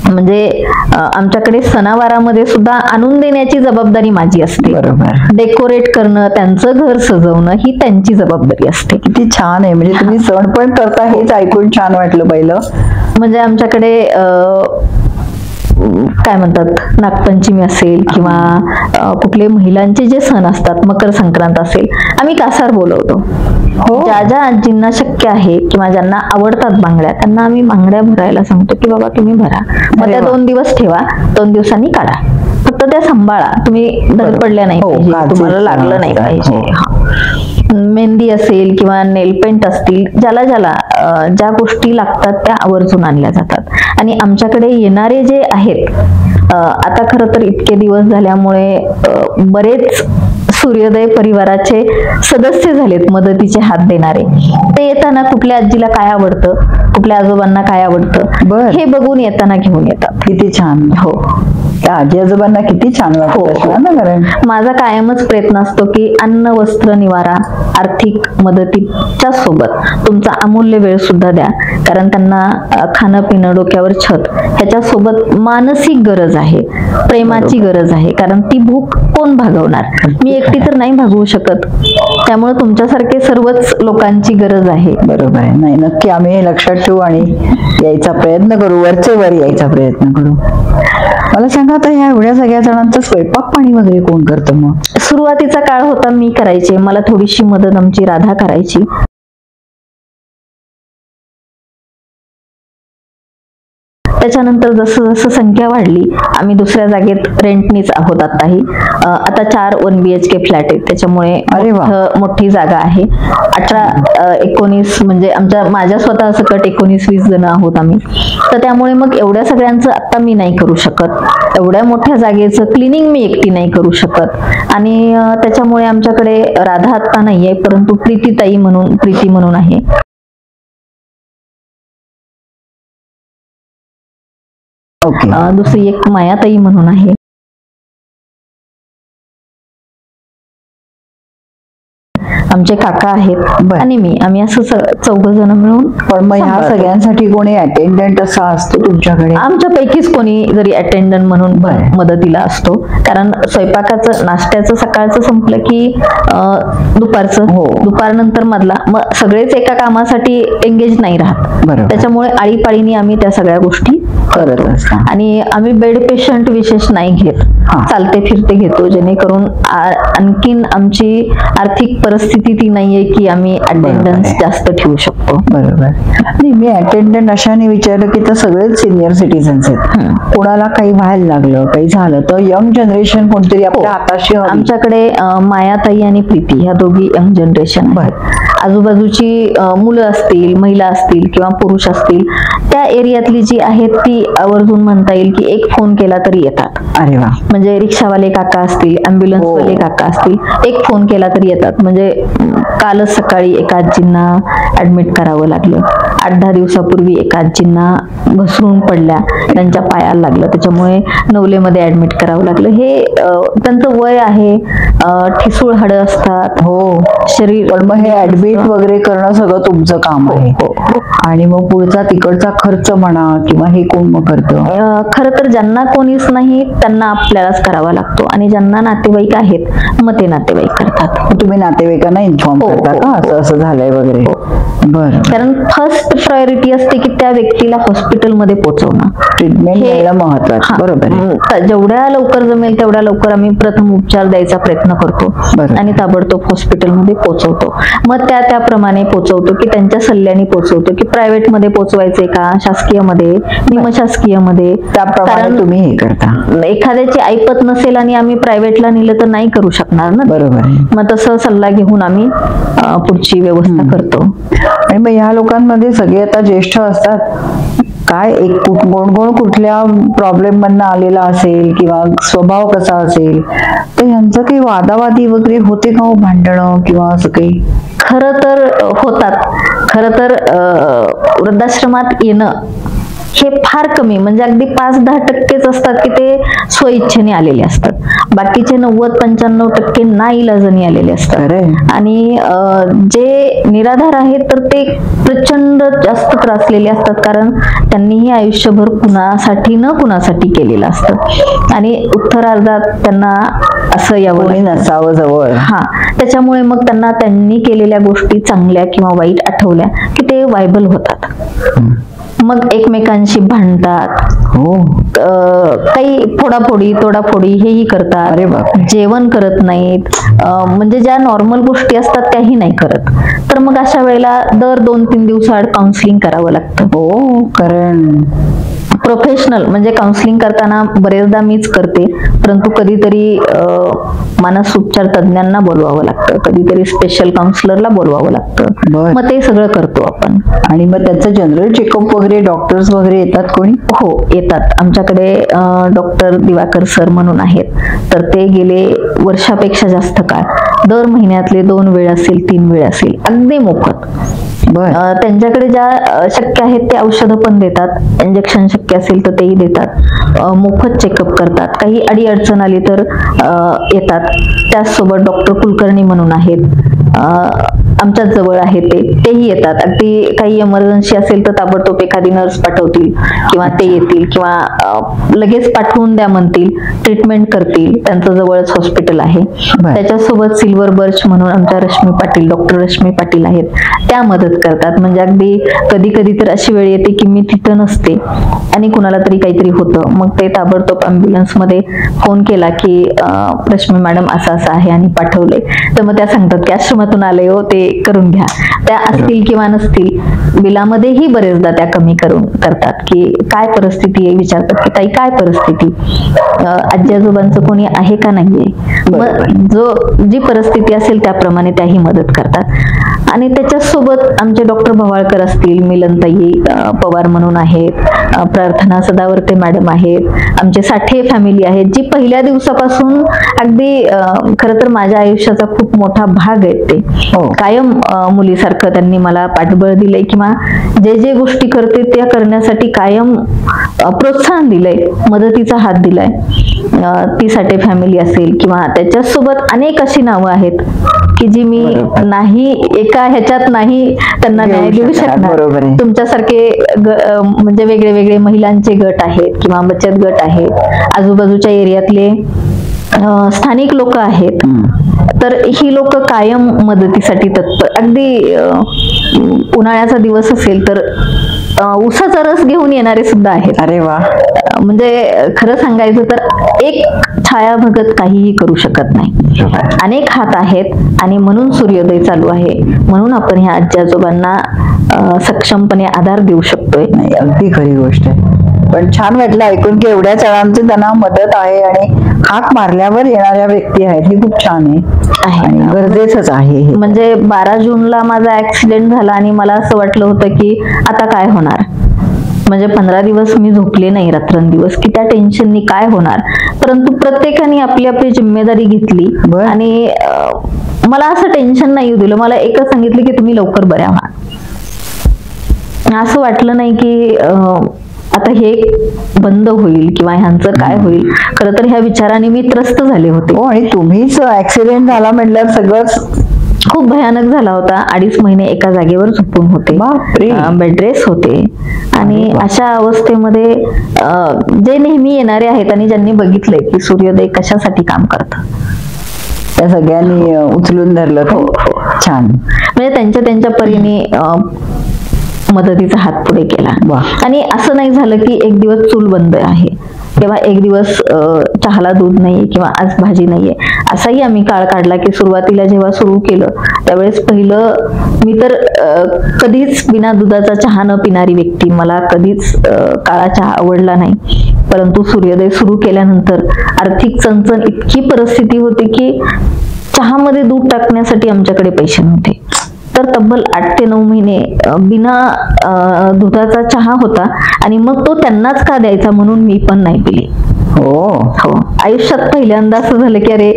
Speaker 2: म्हणजे आमच्याकडे सणावारामध्ये सुद्धा आणून देण्याची जबाबदारी माझी असते.
Speaker 1: बरोबर.
Speaker 2: डेकोरेट करणं, त्यांचं घर सजवणं ही त्यांची जबाबदारी असते.
Speaker 1: किती छान आहे, म्हणजे तुम्ही सण पण करता हेच ऐकून छान वाटलं पहिलं.
Speaker 2: म्हणजे आमच्याकडे काय म्हणतात, नागपंचमी असेल किंवा कुठले महिलांचे जे सण असतात, मकर संक्रांत असेल, आम्ही कासार बोलवतो. ज्या ज्या आजींना शक्य आहे किंवा ज्यांना आवडतात बांगड्या, त्यांना आम्ही बांगड्या भरायला सांगतो की बाबा तुम्ही भरा. मग त्या 2 दिवस ठेवा, 2 दिवसांनी काढा, फक्त त्या सांभाळा, तुम्ही धड पडल्या नाही पाहिजे, तुम्हाला लागलं नाही पाहिजे. मेहंदी असेल किंवा नेल पेंट असतील, ज्याला ज्या गोष्टी लागतात त्या आवर्जून आणल्या जातात. आणि आमच्याकडे येणारे जे आहेत, आता खरं तर इतके दिवस झाल्यामुळे बरेच सूर्योदय परिवाराचे सदस्य झालेत मदतीचे हात देणारे. ते येताना कुठल्या आजीला काय आवडतं, कुठल्या आजोबांना काय आवडतं हे बघून येताना घेऊन येतात.
Speaker 1: किती छान.
Speaker 2: हो,
Speaker 1: त्या आजी आजोबांना किती छान वाटतं ना. कारण
Speaker 2: माझा कायमच प्रयत्न असतो की अन्न, वस्त्र, निवारा, आर्थिक मदतीच्या सोबत तुमचा अमूल्य वेळ सुद्धा द्या. कारण त्यांना खाणं पिणं, डोक्यावर छत, ह्याच्या सोबत मानसिक गरज आहे, प्रेमाची गरज आहे. कारण ती भूक कोण भागवणार, मी एकटी तर नाही भागवू शकत. त्यामुळे तुमच्यासारखे सर्वच लोकांची गरज आहे.
Speaker 1: बरोबर आहे. नाही, नक्की आम्ही हे लक्षात ठेवू आणि यायचा प्रयत्न करू, वरचे वर यायचा प्रयत्न करू. मला सांगा, आता ह्या एवढ्या सगळ्या जणांचं स्वयंपाक पाणी वगैरे कोण करतं? मग
Speaker 2: सुरुवातीचा काळ होता मी करायचे, मला थोडीशी मदत आमची राधा करायची. त्याच्यानंतर जसं जसं संख्या वाढली, आम्ही दुसऱ्या जागेत रेंटनीच आहोत. आता 4 1 BHK फ्लॅट आहेत, त्याच्यामुळे मोठी जागा आहे. 18-19 म्हणजे माझ्या स्वतः सकट 19-20 जण आहोत आम्ही. तर त्यामुळे मग एवढ्या सगळ्यांचं आता मी नाही करू शकत, एवढ्या मोठ्या जागेचं क्लिनिंग मी एकटी नाही करू शकत. आणि त्याच्यामुळे आमच्याकडे राधा आत्ता नाहीये, परंतु प्रीती म्हणून आहे. दुसरी एक मायाताई म्हणून आहे. आमचे काका आहेत आणि आम्ही असं 4 जण मिळून.
Speaker 1: पण मग ह्या सगळ्यांसाठी कोणी अटेंडंट असा असतो तुमच्याकडे?
Speaker 2: आमच्यापैकीच कोणी जरी अटेंडंट म्हणून मदतीला असतो. कारण स्वयंपाकाचं, नाश्त्याचं सकाळचं संपलं की दुपारचं, दुपारनंतर मधला, मग सगळेच एका कामासाठी एंगेज नाही राहत. त्याच्यामुळे आळीपाळीने आम्ही त्या सगळ्या गोष्टी करत असतो. आणि आम्ही बेड पेशंट विशेष नाही घेत, चालते फिरते घेतो, जेणेकरून आणखीन आमची आर्थिक परिस्थिती ती नाहीये की आम्ही अटेंडन्स जास्त ठेवू शकतो.
Speaker 1: बरोबर. नाही, मी अटेंडंट अशाने विचारलं की तर सगळेच सिनियर सिटीजन्स आहेत, कोणाला काही व्हायला लागलं, काही झालं तर यंग जनरेशन कोणतरी आपल्या हाताशी.
Speaker 2: आमच्याकडे मायाताई आणि प्रीती ह्या दोघी यंग जनरेशन आहेत. आजूबाजूची मुलं असतील, महिला असतील किंवा पुरुष असतील, त्या एरियातली जी आहेत ती आवर्जून म्हणता येईल की एक फोन केला तरी येतात.
Speaker 1: अरे वा. म्हणजे
Speaker 2: रिक्षावाले काका असतील, अँब्युलन्सवाले काका असतील, एक फोन केला तरी येतात. म्हणजे कालच सकाळी एका आजींना ऍडमिट करावं लागलं, 8-10 दिवसापूर्वी एका आजींना घसरून पडल्या, त्यांच्या पायाला लागलं, त्याच्यामुळे नवलेमध्ये ऍडमिट करावं लागलं. हे त्यांचं वय आहे, ठिसूळ हाडं असतात. शरीर.
Speaker 1: पण मग हे ऍडमिट वगैरे करणं सगळं तुमचं काम आहे? आणि मग पुढचा तिकडचा खर्च म्हणा किंवा हे कोण मग करतं?
Speaker 2: खरं तर ज्यांना कोणीच नाही त्यांना आपल्यालाच करावा लागतो, आणि ज्यांना नातेवाईक आहेत मग ते नातेवाईक करतात.
Speaker 1: तुम्ही नातेवाईकांना इन्फॉर्म करता का असं असं झालंय वगैरे? बरं.
Speaker 2: कारण फर्स्ट प्रायोरिटी असते की त्या व्यक्तीला हॉस्पिटलमध्ये पोहोचवणं.
Speaker 1: ट्रीटमेंट
Speaker 2: हे-
Speaker 1: मिळणं महत्वाचं.
Speaker 2: हा.
Speaker 1: बरोबर आहे.
Speaker 2: जेवढ्या लवकर जमेल तेवढ्या लवकर आम्ही प्रथम उपचार द्यायचा प्रयत्न करतो
Speaker 1: बरोबर.
Speaker 2: आणि ताबडतोब हॉस्पिटलमध्ये पोहोचवतो. मग त्याप्रमाणे पोहोचवतो की त्यांच्या सल्ल्याने पोहोचवतो की प्रायव्हेट मध्ये पोहोचवायचे का शासकीय मध्ये निमशासकीय मध्ये.
Speaker 1: त्याप्रमाणे तुम्ही हे करता.
Speaker 2: एखाद्याची ऐपत नसेल आणि आम्ही प्रायव्हेटला नेलं तर नाही करू शकणार ना.
Speaker 1: बरोबर आहे.
Speaker 2: मग तसं सल्ला घेऊन आम्ही पुढची व्यवस्था करतो.
Speaker 1: आणि मग ह्या लोकांमध्ये सगळे आता ज्येष्ठ असतात, काय एक कोण कुठल्या प्रॉब्लेम मधनं आलेला असेल किंवा स्वभाव कसा असेल, तर ह्यांचं काही वादावादी वगैरे होते का हो, भांडणं किंवा असं काही?
Speaker 2: खरं तर होतात. खरं तर वृद्धाश्रमात येणं हे फार कमी, म्हणजे अगदी 5-10% असतात की ते स्वइच्छेने आलेले असतात. बाकीचे 90-95% नाईलाजाने आलेले असतात.
Speaker 1: खरंय.
Speaker 2: आणि जे निराधार आहेत तर ते प्रचंड जास्त त्रासलेले असतात, कारण त्यांनीही आयुष्यभर कुणासाठी केलेलं असतं आणि उत्तरार्धात त्यांना असं यावं
Speaker 1: कोणी
Speaker 2: लागतं.
Speaker 1: नसावं जवळ.
Speaker 2: हा, त्याच्यामुळे मग त्यांनी केलेल्या गोष्टी चांगल्या किंवा वाईट आठवल्या की ते वायबल होतात. मग एकमेकांशी भांडतात.
Speaker 1: हो.
Speaker 2: काही फोडाफोडी तोडाफोडी हेही करतात.
Speaker 1: अरे बापरे.
Speaker 2: जेवण करत नाहीत. म्हणजे ज्या नॉर्मल गोष्टी असतात त्याही नाही करत. तर मग अशा वेळेला दर 2-3 दिवसाआड काउन्सिलिंग करावं लागतं.
Speaker 1: हो, कारण
Speaker 2: प्रोफेशनल म्हणजे काउन्सिलिंग करताना बरेचदा मीच करते, परंतु कधीतरी मानसोपचार तज्ञांना बोलवावं लागतं, कधीतरी स्पेशल काउन्सिलरला बोलवावं लागतं.
Speaker 1: बरं.
Speaker 2: मग ते सगळं करतो आपण.
Speaker 1: आणि मग त्याचं जनरल चेकअप वगैरे डॉक्टर्स वगैरे येतात कोणी?
Speaker 2: हो, येतात. आमच्याकडे डॉक्टर दिवाकर सर म्हणून आहेत, तर ते गेले वर्षापेक्षा जास्त काळ दर महिन्यातले 2 वेळ असेल 3 वेळ असेल अगदी मोफत.
Speaker 1: बर.
Speaker 2: त्यांच्याकडे ज्या शक्य आहेत ते औषधं पण देतात, इंजेक्शन शक्य असेल तर तेही देतात, मोफत चेकअप करतात. काही अडीअडचण आली तर येतात. त्याचसोबत डॉक्टर कुलकर्णी म्हणून आहेत, आमच्याच जवळ आहे, तेही येतात. अगदी काही इमर्जन्सी असेल तर ताबडतोब एखादी नर्स पाठवतील किंवा ते येतील किंवा लगेच पाठवून द्या म्हणतील, ट्रीटमेंट करतील. त्यांचं जवळच हॉस्पिटल आहे. त्याच्यासोबत सिल्वर बर्च म्हणून आमच्या रश्मी पाटील, डॉक्टर रश्मी पाटील आहेत, त्या मदत करतात. म्हणजे अगदी कधी कधी तर अशी वेळ येते की मी तिथं नसते आणि कुणाला तरी काहीतरी होतं, मग ते ताबडतोब अँब्युलन्स मध्ये फोन केला की रश्मी मॅडम असं असं आहे आणि पाठवले, तर मग त्या सांगतात की आश्रमातून आले हो, ते करून घ्या. त्या असतील किंवा नसतील, बिलामध्येही बरेचदा त्या कमी करतात की काय परिस्थिती आहे, विचारतात की ताई काय परिस्थिती, आजी आजोबांचं कोणी आहे का नाहीये. मग जी परिस्थिती असेल त्याप्रमाणे त्याही मदत करतात. आणि त्याच्यासोबत आमचे डॉक्टर भवाळकर असतील, मिलनताई पवार म्हणून आहेत, प्रार्थना सदावर्ते मॅडम आहेत, आमचे साठे फॅमिली आहेत, जी पहिल्या दिवसापासून अगदी खरं तर माझ्या आयुष्याचा खूप मोठा भाग आहे. ते कायम मुलीसारखं त्यांनी मला पाठबळ दिलंय किंवा जे गोष्टी करते त्या करण्यासाठी कायम प्रोत्साहन दिलंय, मदतीचा हात दिलाय. ती साठे फॅमिली असेल किंवा त्याच्यासोबत अनेक अशी नावं आहेत की जी मी नाही एका ह्याच्यात नाही त्यांना न्याय देऊ शकणार. तुमच्यासारखे म्हणजे वेगळे वेगळे महिलांचे गट आहेत किंवा बचत गट आहेत, आजूबाजूच्या एरियातले स्थानिक लोक आहेत, तर ही लोक कायम मदतीसाठी तत्पर. अगदी उन्हाळ्याचा दिवस असेल तर उसाचा रस घेऊन येणारे सुद्धा आहेत.
Speaker 1: अरे वा.
Speaker 2: म्हणजे खरं सांगायचं तर एक छाया भगत काहीही करू शकत नाही, अनेक हात आहेत आणि म्हणून सूर्योदय चालू आहे, म्हणून आपण ह्या आजी आजोबांना सक्षमपणे आधार देऊ शकतोय.
Speaker 1: नाही, अगदी खरी गोष्ट आहे. पण छान वाटलं ऐकून की एवढ्या जणांची त्यांना मदत आहे आणि हाक मारल्यावर येणाऱ्या व्यक्ती आहेत, हे खूप छान आहे, गरजेचंच आहे हे.
Speaker 2: म्हणजे 12 जूनला माझा ऍक्सिडेंट झाला आणि मला असं वाटलं होतं की आता काय होणार, म्हणजे 15 दिवस मी झोपले नाही रात्रंदिवस की त्या टेन्शननी काय होणार. परंतु प्रत्येकाने आपली आपली जिम्मेदारी घेतली आणि मला असं टेन्शन नाही येऊ दिलं. मला एकच सांगितलं की तुम्ही लवकर बऱ्या व्हा. असं वाटलं नाही की आता हे बंद होईल किंवा ह्यांचं काय होईल. खरं तर ह्या विचाराने मी त्रस्त झाले होते.
Speaker 1: आणि तुम्हीच ऍक्सिडेंट झाला म्हटल्यावर सगळंच
Speaker 2: खूप भयानक झाला होता. 2.5 महिने एका जागेवर झोपून होते, बेडरेस होते. आणि अशा अवस्थेमध्ये जे नेहमी येणारे आहेत आणि ज्यांनी बघितलंय की सूर्योदय कशासाठी काम करतं,
Speaker 1: त्या सगळ्यांनी उचलून धरलं का? छान.
Speaker 2: म्हणजे त्यांच्या त्यांच्या परीने मदतीचा हात पुढे केला.
Speaker 1: वा.
Speaker 2: आणि असं नाही झालं की एक दिवस चूल बंद आहे किंवा एक दिवस चहाला दूध नाहीये किंवा आज भाजी नाहीये, असाही आम्ही काळ काढला की सुरुवातीला जेव्हा सुरू केलं त्यावेळेस पहिलं मी तर कधीच बिना दुधाचा चहा न पिणारी व्यक्ती, मला कधीच काळा चहा आवडला नाही. परंतु सूर्योदय सुरू केल्यानंतर आर्थिक चणचण इतकी परिस्थिती होती की चहामध्ये दूध टाकण्यासाठी आमच्याकडे पैसे नव्हते. तर तब्बल 8 ते 9 महिने बिना दुधाचा चहा होता आणि मग तो त्यांनाच का द्यायचा म्हणून मी पण नाही पिली. हो, आयुष्यात पहिल्यांदा असं झालं की अरे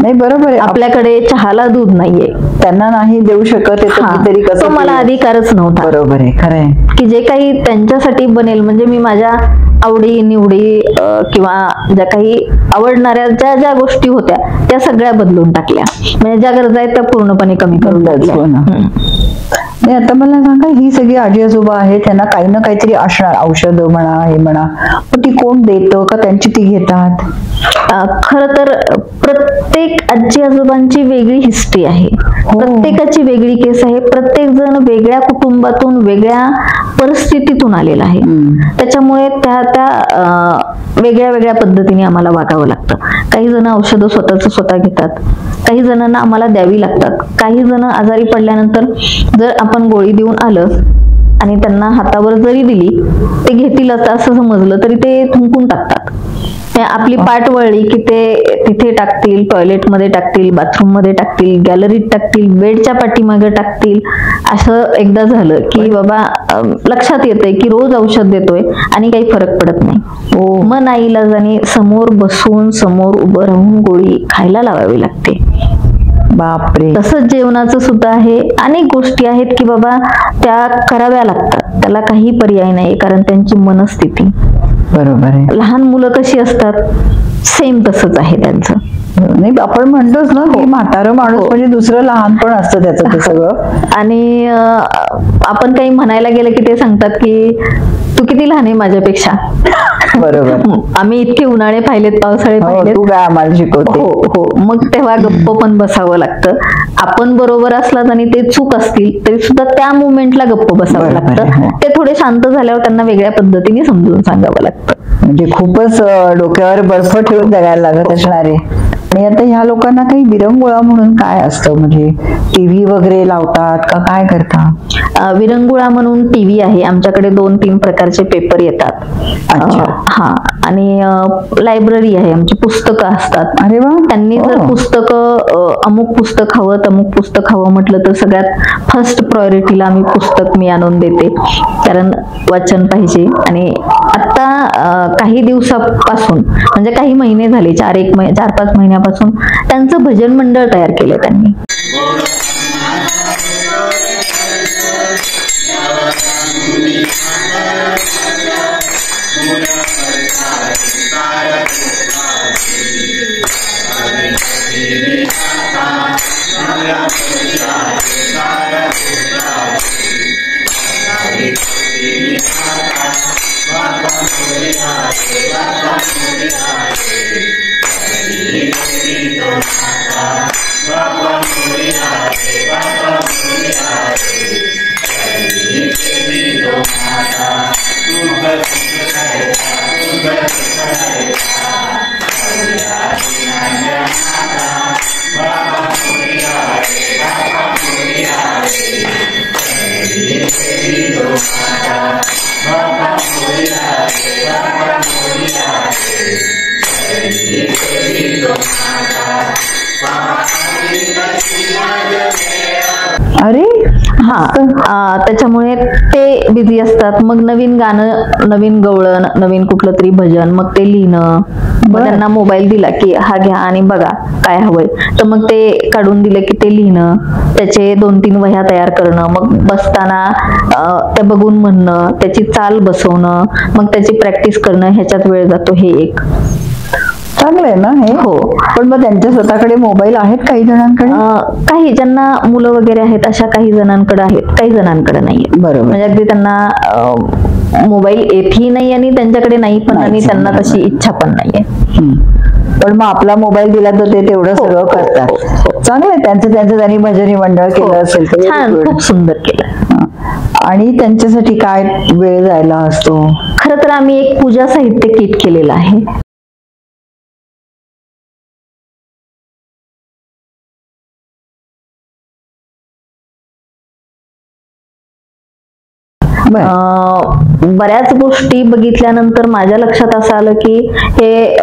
Speaker 1: नाही बरोबर आहे,
Speaker 2: आपल्याकडे चहाला दूध नाहीये,
Speaker 1: त्यांना नाही देऊ शकत तरी कसं,
Speaker 2: तो मला अधिकारच नव्हता.
Speaker 1: बरोबर आहे, खरं आहे
Speaker 2: की जे काही त्यांच्यासाठी बनेल म्हणजे मी माझ्या आवडी निवडी किंवा ज्या काही आवडणाऱ्या ज्या ज्या गोष्टी होत्या त्या सगळ्या बदलून टाकल्या. म्हणजे ज्या गरजा आहेत त्या पूर्णपणे कमी करून टाकल्या.
Speaker 1: नाही आता मला सांगा, ही सगळी आजी आजोबा आहेत, त्यांना काही ना काहीतरी असणार, औषधं म्हणा हे म्हणा, पण ती कोण देतं का त्यांची ती घेतात?
Speaker 2: खरं तर प्रत्येक आजी आजोबांची वेगळी हिस्ट्री आहे, प्रत्येकाची वेगळी केस आहे, प्रत्येक जण वेगळ्या कुटुंबातून वेगळ्या परिस्थितीतून आलेला आहे. त्याच्यामुळे त्या वेगळ्या वेगळ्या पद्धतीने आम्हाला वागावं लागतं. काही जण औषधं स्वतः घेतात, काही जणांना आम्हाला द्यावी लागतात. काही जण आजारी पडल्यानंतर जर आपण गोळी देऊन आलं आणि त्यांना हातावर जरी दिली ते घेतील असं समजलं तरी ते थुंकून टाकतात. आपली पाठ वळली की ते तिथे टाकतील, टॉयलेटमध्ये टाकतील, बाथरूम मध्ये टाकतील, गॅलरीत टाकतील, बेडच्या पाठीमागे टाकतील. असं एकदा झालं की बाबा लक्षात येतंय की रोज औषध देतोय आणि काही फरक पडत नाही. मग नाईलाजाने समोर बसून समोर उभं राहून गोळी खायला लावावी लागते.
Speaker 1: बापरे.
Speaker 2: तसंच जेवणाचं सुद्धा आहे, अनेक गोष्टी आहेत की बाबा त्या कराव्या लागतात, त्याला काही पर्याय नाही, कारण त्यांची मनस्थिती.
Speaker 1: बरोबर आहे.
Speaker 2: लहान मुलं कशी असतात सेम तसंच आहे त्यांचं.
Speaker 1: नाही आपण म्हणतोच ना की म्हातारं माणूस म्हणजे दुसरं लहानपण असतं त्याचं ते सगळं.
Speaker 2: आणि आपण काही म्हणायला गेलं की ते सांगतात की तू किती लहान आहे माझ्यापेक्षा.
Speaker 1: बरोबर.
Speaker 2: आम्ही इतके उन्हाळे पाहिलेत, पावसाळे पाहिलेत,
Speaker 1: तू काय आम्हाला शिकवते.
Speaker 2: हो, मग तेव्हा गप्प पण बसावं लागतं. आपण बरोबर असलात आणि ते चूक असतील तरी सुद्धा त्या मुवमेंटला गप्प बसावं लागतं. ते थोडे शांत झाल्यावर त्यांना वेगळ्या पद्धतीने समजून सांगावं लागतं.
Speaker 1: म्हणजे खूपच डोक्यावर बर्फ ठेवून जगायला लागत असणारे. आणि आता ह्या लोकांना काही विरंगुळा म्हणून काय असतं, म्हणजे टीव्ही वगैरे लावतात का काय करतात?
Speaker 2: विरंगुळा म्हणून टीव्ही आहे आमच्याकडे, 2-3 प्रकारचे पेपर येतात. हा, आणि लायब्ररी आहे, आमची पुस्तकं असतात.
Speaker 1: अरे वा.
Speaker 2: त्यांनी जर पुस्तकं अमुक पुस्तक हवं तमुक पुस्तक हवं म्हटलं तर सगळ्यात फर्स्ट प्रायोरिटीला आम्ही पुस्तक मी आणून देते, कारण वाचन पाहिजे. आणि आता काही दिवसापासून म्हणजे काही महिने झाले, 4-5 महिन्यापासून त्यांचं भजन मंडळ तयार केलं त्यांनी.
Speaker 1: अरे
Speaker 2: हा, त्याच्यामुळे ते बिझी असतात. मग नवीन गाणं, नवीन गवळण, नवीन कुठलं तरी भजन, मग ते लिहिणं. मग त्यांना मोबाईल दिला की हा घ्या आणि बघा काय हवंय, तर मग ते काढून दिलं की ते लिहिणं, त्याचे 2-3 वह्या तयार करणं, मग बसताना त्या बघून म्हणणं, त्याची चाल बसवणं, मग त्याची प्रॅक्टिस करणं, ह्याच्यात वेळ जातो. हे एक
Speaker 1: चांगलं आहे ना हे.
Speaker 2: हो.
Speaker 1: पण मग त्यांच्या स्वतःकडे मोबाईल आहेत काही जणांकडे,
Speaker 2: काही ज्यांना मुलं वगैरे आहेत अशा काही जणांकडे आहेत, काही जणांकडे नाहीये.
Speaker 1: बरोबर.
Speaker 2: म्हणजे अगदी त्यांना मोबाईल येतही नाही आणि त्यांच्याकडे नाही पण, आणि त्यांना तशी इच्छा पण नाहीये.
Speaker 1: पण मग आपला मोबाईल दिला तर ते तेवढं
Speaker 2: हो,
Speaker 1: सगळं
Speaker 2: हो,
Speaker 1: करतात.
Speaker 2: हो.
Speaker 1: चांगलं आहे, त्यांचं त्यांनी भजनी मंडळ केलं असेल तर very
Speaker 2: छान,
Speaker 1: good.
Speaker 2: खूप सुंदर केलं.
Speaker 1: आणि त्यांच्यासाठी काय वेळ जायला असतो?
Speaker 2: खरं तर आम्ही एक पूजा साहित्य किट केलेलं आहे. बऱ्याच गोष्टी बघितल्यानंतर माझ्या लक्षात असं आलं की हे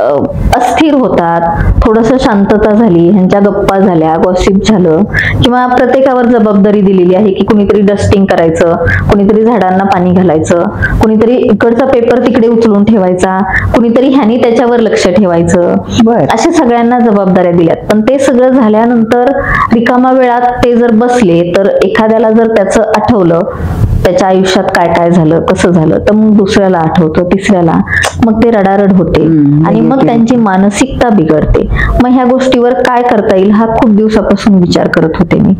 Speaker 2: अस्थिर होतात, थोडस शांतता झाली, ह्यांच्या गप्पा झाल्या, गॉसिप झालं, किंवा प्रत्येकावर जबाबदारी दिलेली आहे की कुणीतरी डस्टिंग करायचं, कुणीतरी झाडांना पाणी घालायचं, कुणीतरी इकडचा पेपर तिकडे उचलून ठेवायचा, कुणीतरी ह्यानी त्याच्यावर लक्ष ठेवायचं, अशा सगळ्यांना जबाबदाऱ्या दिल्यात. पण ते सगळं झाल्यानंतर रिकामा वेळात ते जर बसले तर एखाद्याला जर त्याचं आठवलं, त्याच्या आयुष्यात काय काय झालं, कसं झालं, तर मग दुसऱ्याला आठवतं, तिसऱ्याला, मग ते रडारड होते आणि मग त्यांची मानसिकता बिघडते. मग ह्या गोष्टीवर काय करता येईल हा खूप दिवसापासून विचार करत होते मी.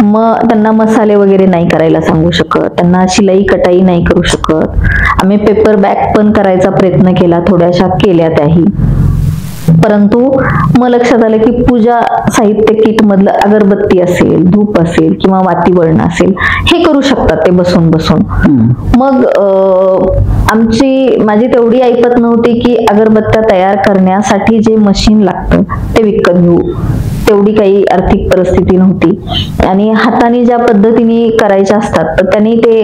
Speaker 2: मग त्यांना मसाले वगैरे नाही करायला सांगू शकत, त्यांना शिलाई कटाई नाही करू शकत. आम्ही पेपर बॅग पण करायचा प्रयत्न केला, थोड्याशा केल्या त्याही. परंतु मग लक्षात आलं की पूजा साहित्य किट मधलं अगरबत्ती असेल, धूप असेल किंवा वातीवर्ण असेल, हे करू शकतात ते बसून बसून. मग माझी तेवढी ऐपत नव्हती की अगरबत्त्या तयार करण्यासाठी जे मशीन लागतं ते विकत घेऊ, तेवढी काही आर्थिक परिस्थिती नव्हती. आणि हाताने ज्या पद्धतीने करायच्या असतात तर त्यांनी ते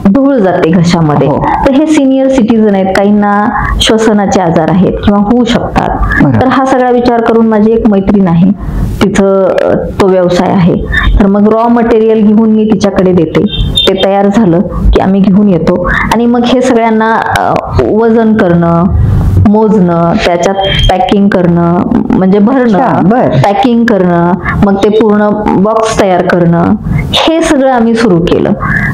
Speaker 2: धूळ जाते घशामध्ये. तर हे सिनियर सिटीजन आहेत, काहींना श्वसनाचे आजार आहेत किंवा होऊ शकतात. तर हा सगळा विचार करून माझी एक मैत्रीण आहे, तिथं तो व्यवसाय आहे, तर मग रॉ मटेरियल घेऊन मी तिच्याकडे देते. ते तयार झालं की आम्ही घेऊन येतो आणि मग हे सगळ्यांना वजन करणं, मोजणं, त्याच्यात पॅकिंग करणं, म्हणजे भरणं, पॅकिंग करणं, मग ते पूर्ण बॉक्स तयार करणं, हे सगळं आम्ही सुरू केलं.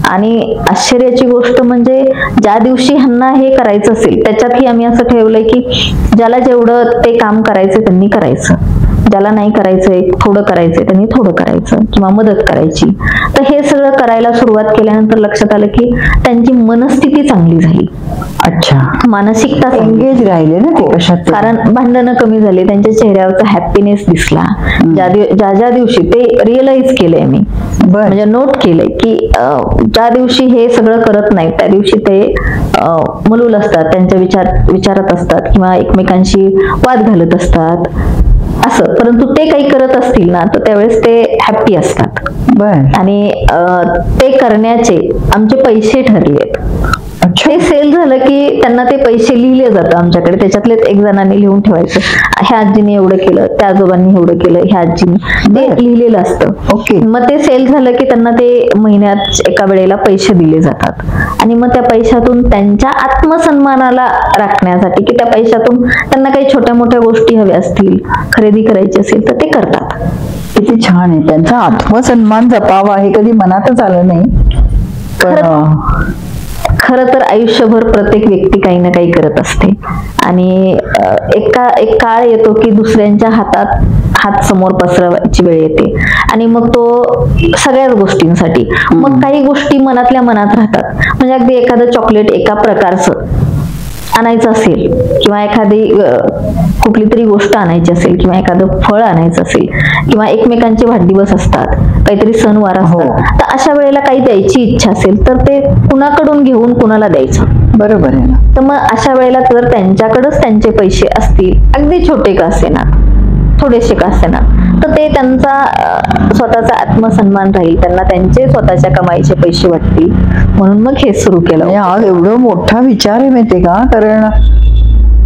Speaker 2: आणि आश्चर्याची गोष्ट म्हणजे ज्या दिवशी ह्यांना हे करायचं असेल त्याच्यातही आम्ही असं ठेवलंय की ज्याला जेवढं ते काम करायचं त्यांनी करायचं, ज्याला नाही करायचंय, थोडं करायचंय त्यांनी थोडं करायचं किंवा मदत करायची. तर हे सगळं करायला सुरुवात केल्यानंतर लक्षात आलं की त्यांची मनस्थिती चांगली झाली.
Speaker 1: अच्छा,
Speaker 2: मानसिकता
Speaker 1: एंगेज राहिले ना ते कशात, कारण
Speaker 2: भांडणं कमी झाले, त्यांच्या चेहऱ्यावरचा हॅपीनेस दिसला. ज्या दिवशी ते रिअलाइज केलंय मी, म्हणजे नोट केलंय की ज्या दिवशी हे सगळं करत नाही त्या दिवशी ते मलूल असतात, त्यांच्या विचारात असतात किंवा एकमेकांशी वाद घालत असतात असं. परंतु ते काही करत असतील ना तर त्यावेळेस ते हॅप्पी असतात. आणि ते करण्याचे आमचे पैसे ठरलेत. ते सेल झालं की त्यांना ते पैसे लिहिले जातं आमच्याकडे, त्याच्यातले एक जणांनी लिहून ठेवायचं, ह्या आजीने एवढं केलं, त्या आजोबांनी एवढं केलं, ह्या आजीने, ते लिहिलेलं असतं. ओके. मग ते सेल झालं की त्यांना ते महिन्यात एका वेळेला पैसे दिले जातात आणि मग त्या पैशातून त्यांच्या आत्मसन्मानाला राखण्यासाठी की त्या पैशातून त्यांना काही छोट्या मोठ्या गोष्टी हव्या असतील, खरेदी करायची असेल तर ते करतात.
Speaker 1: किती छान आहे, त्यांचा आत्मसन्मान जपावा हे कधी मनातच आलं नाही.
Speaker 2: खरं तर आयुष्यभर प्रत्येक व्यक्ती काही ना काही करत असते आणि एक काळ येतो की दुसऱ्यांच्या हात समोर पसरवायची वेळ येते आणि मग तो सगळ्याच गोष्टींसाठी, मग काही गोष्टी मनातल्या मनात राहतात. म्हणजे अगदी एखादं चॉकलेट एका प्रकारचं आणायचं असेल किंवा एखादी कुठली तरी गोष्ट आणायची असेल किंवा एखादं फळ आणायचं असेल किंवा एकमेकांचे वाढदिवस असतात, काहीतरी सणवार असतात, तर अशा वेळेला काही द्यायची इच्छा असेल तर ते कुणाकडून घेऊन कुणाला द्यायचं. बरोबर आहे ना. तर मग अशा वेळेला जर त्यांच्याकडेच त्यांचे पैसे असतील, अगदी छोटे का असेना, थोडेसे का असेना, तर ते त्यांचा स्वतःचा आत्मसन्मान राहील, त्यांना त्यांचे स्वतःच्या कमाईचे पैसे वाटतील, म्हणून मग हे सुरू केलं.
Speaker 1: एवढं मोठा विचार आहे माहितीये का, कारण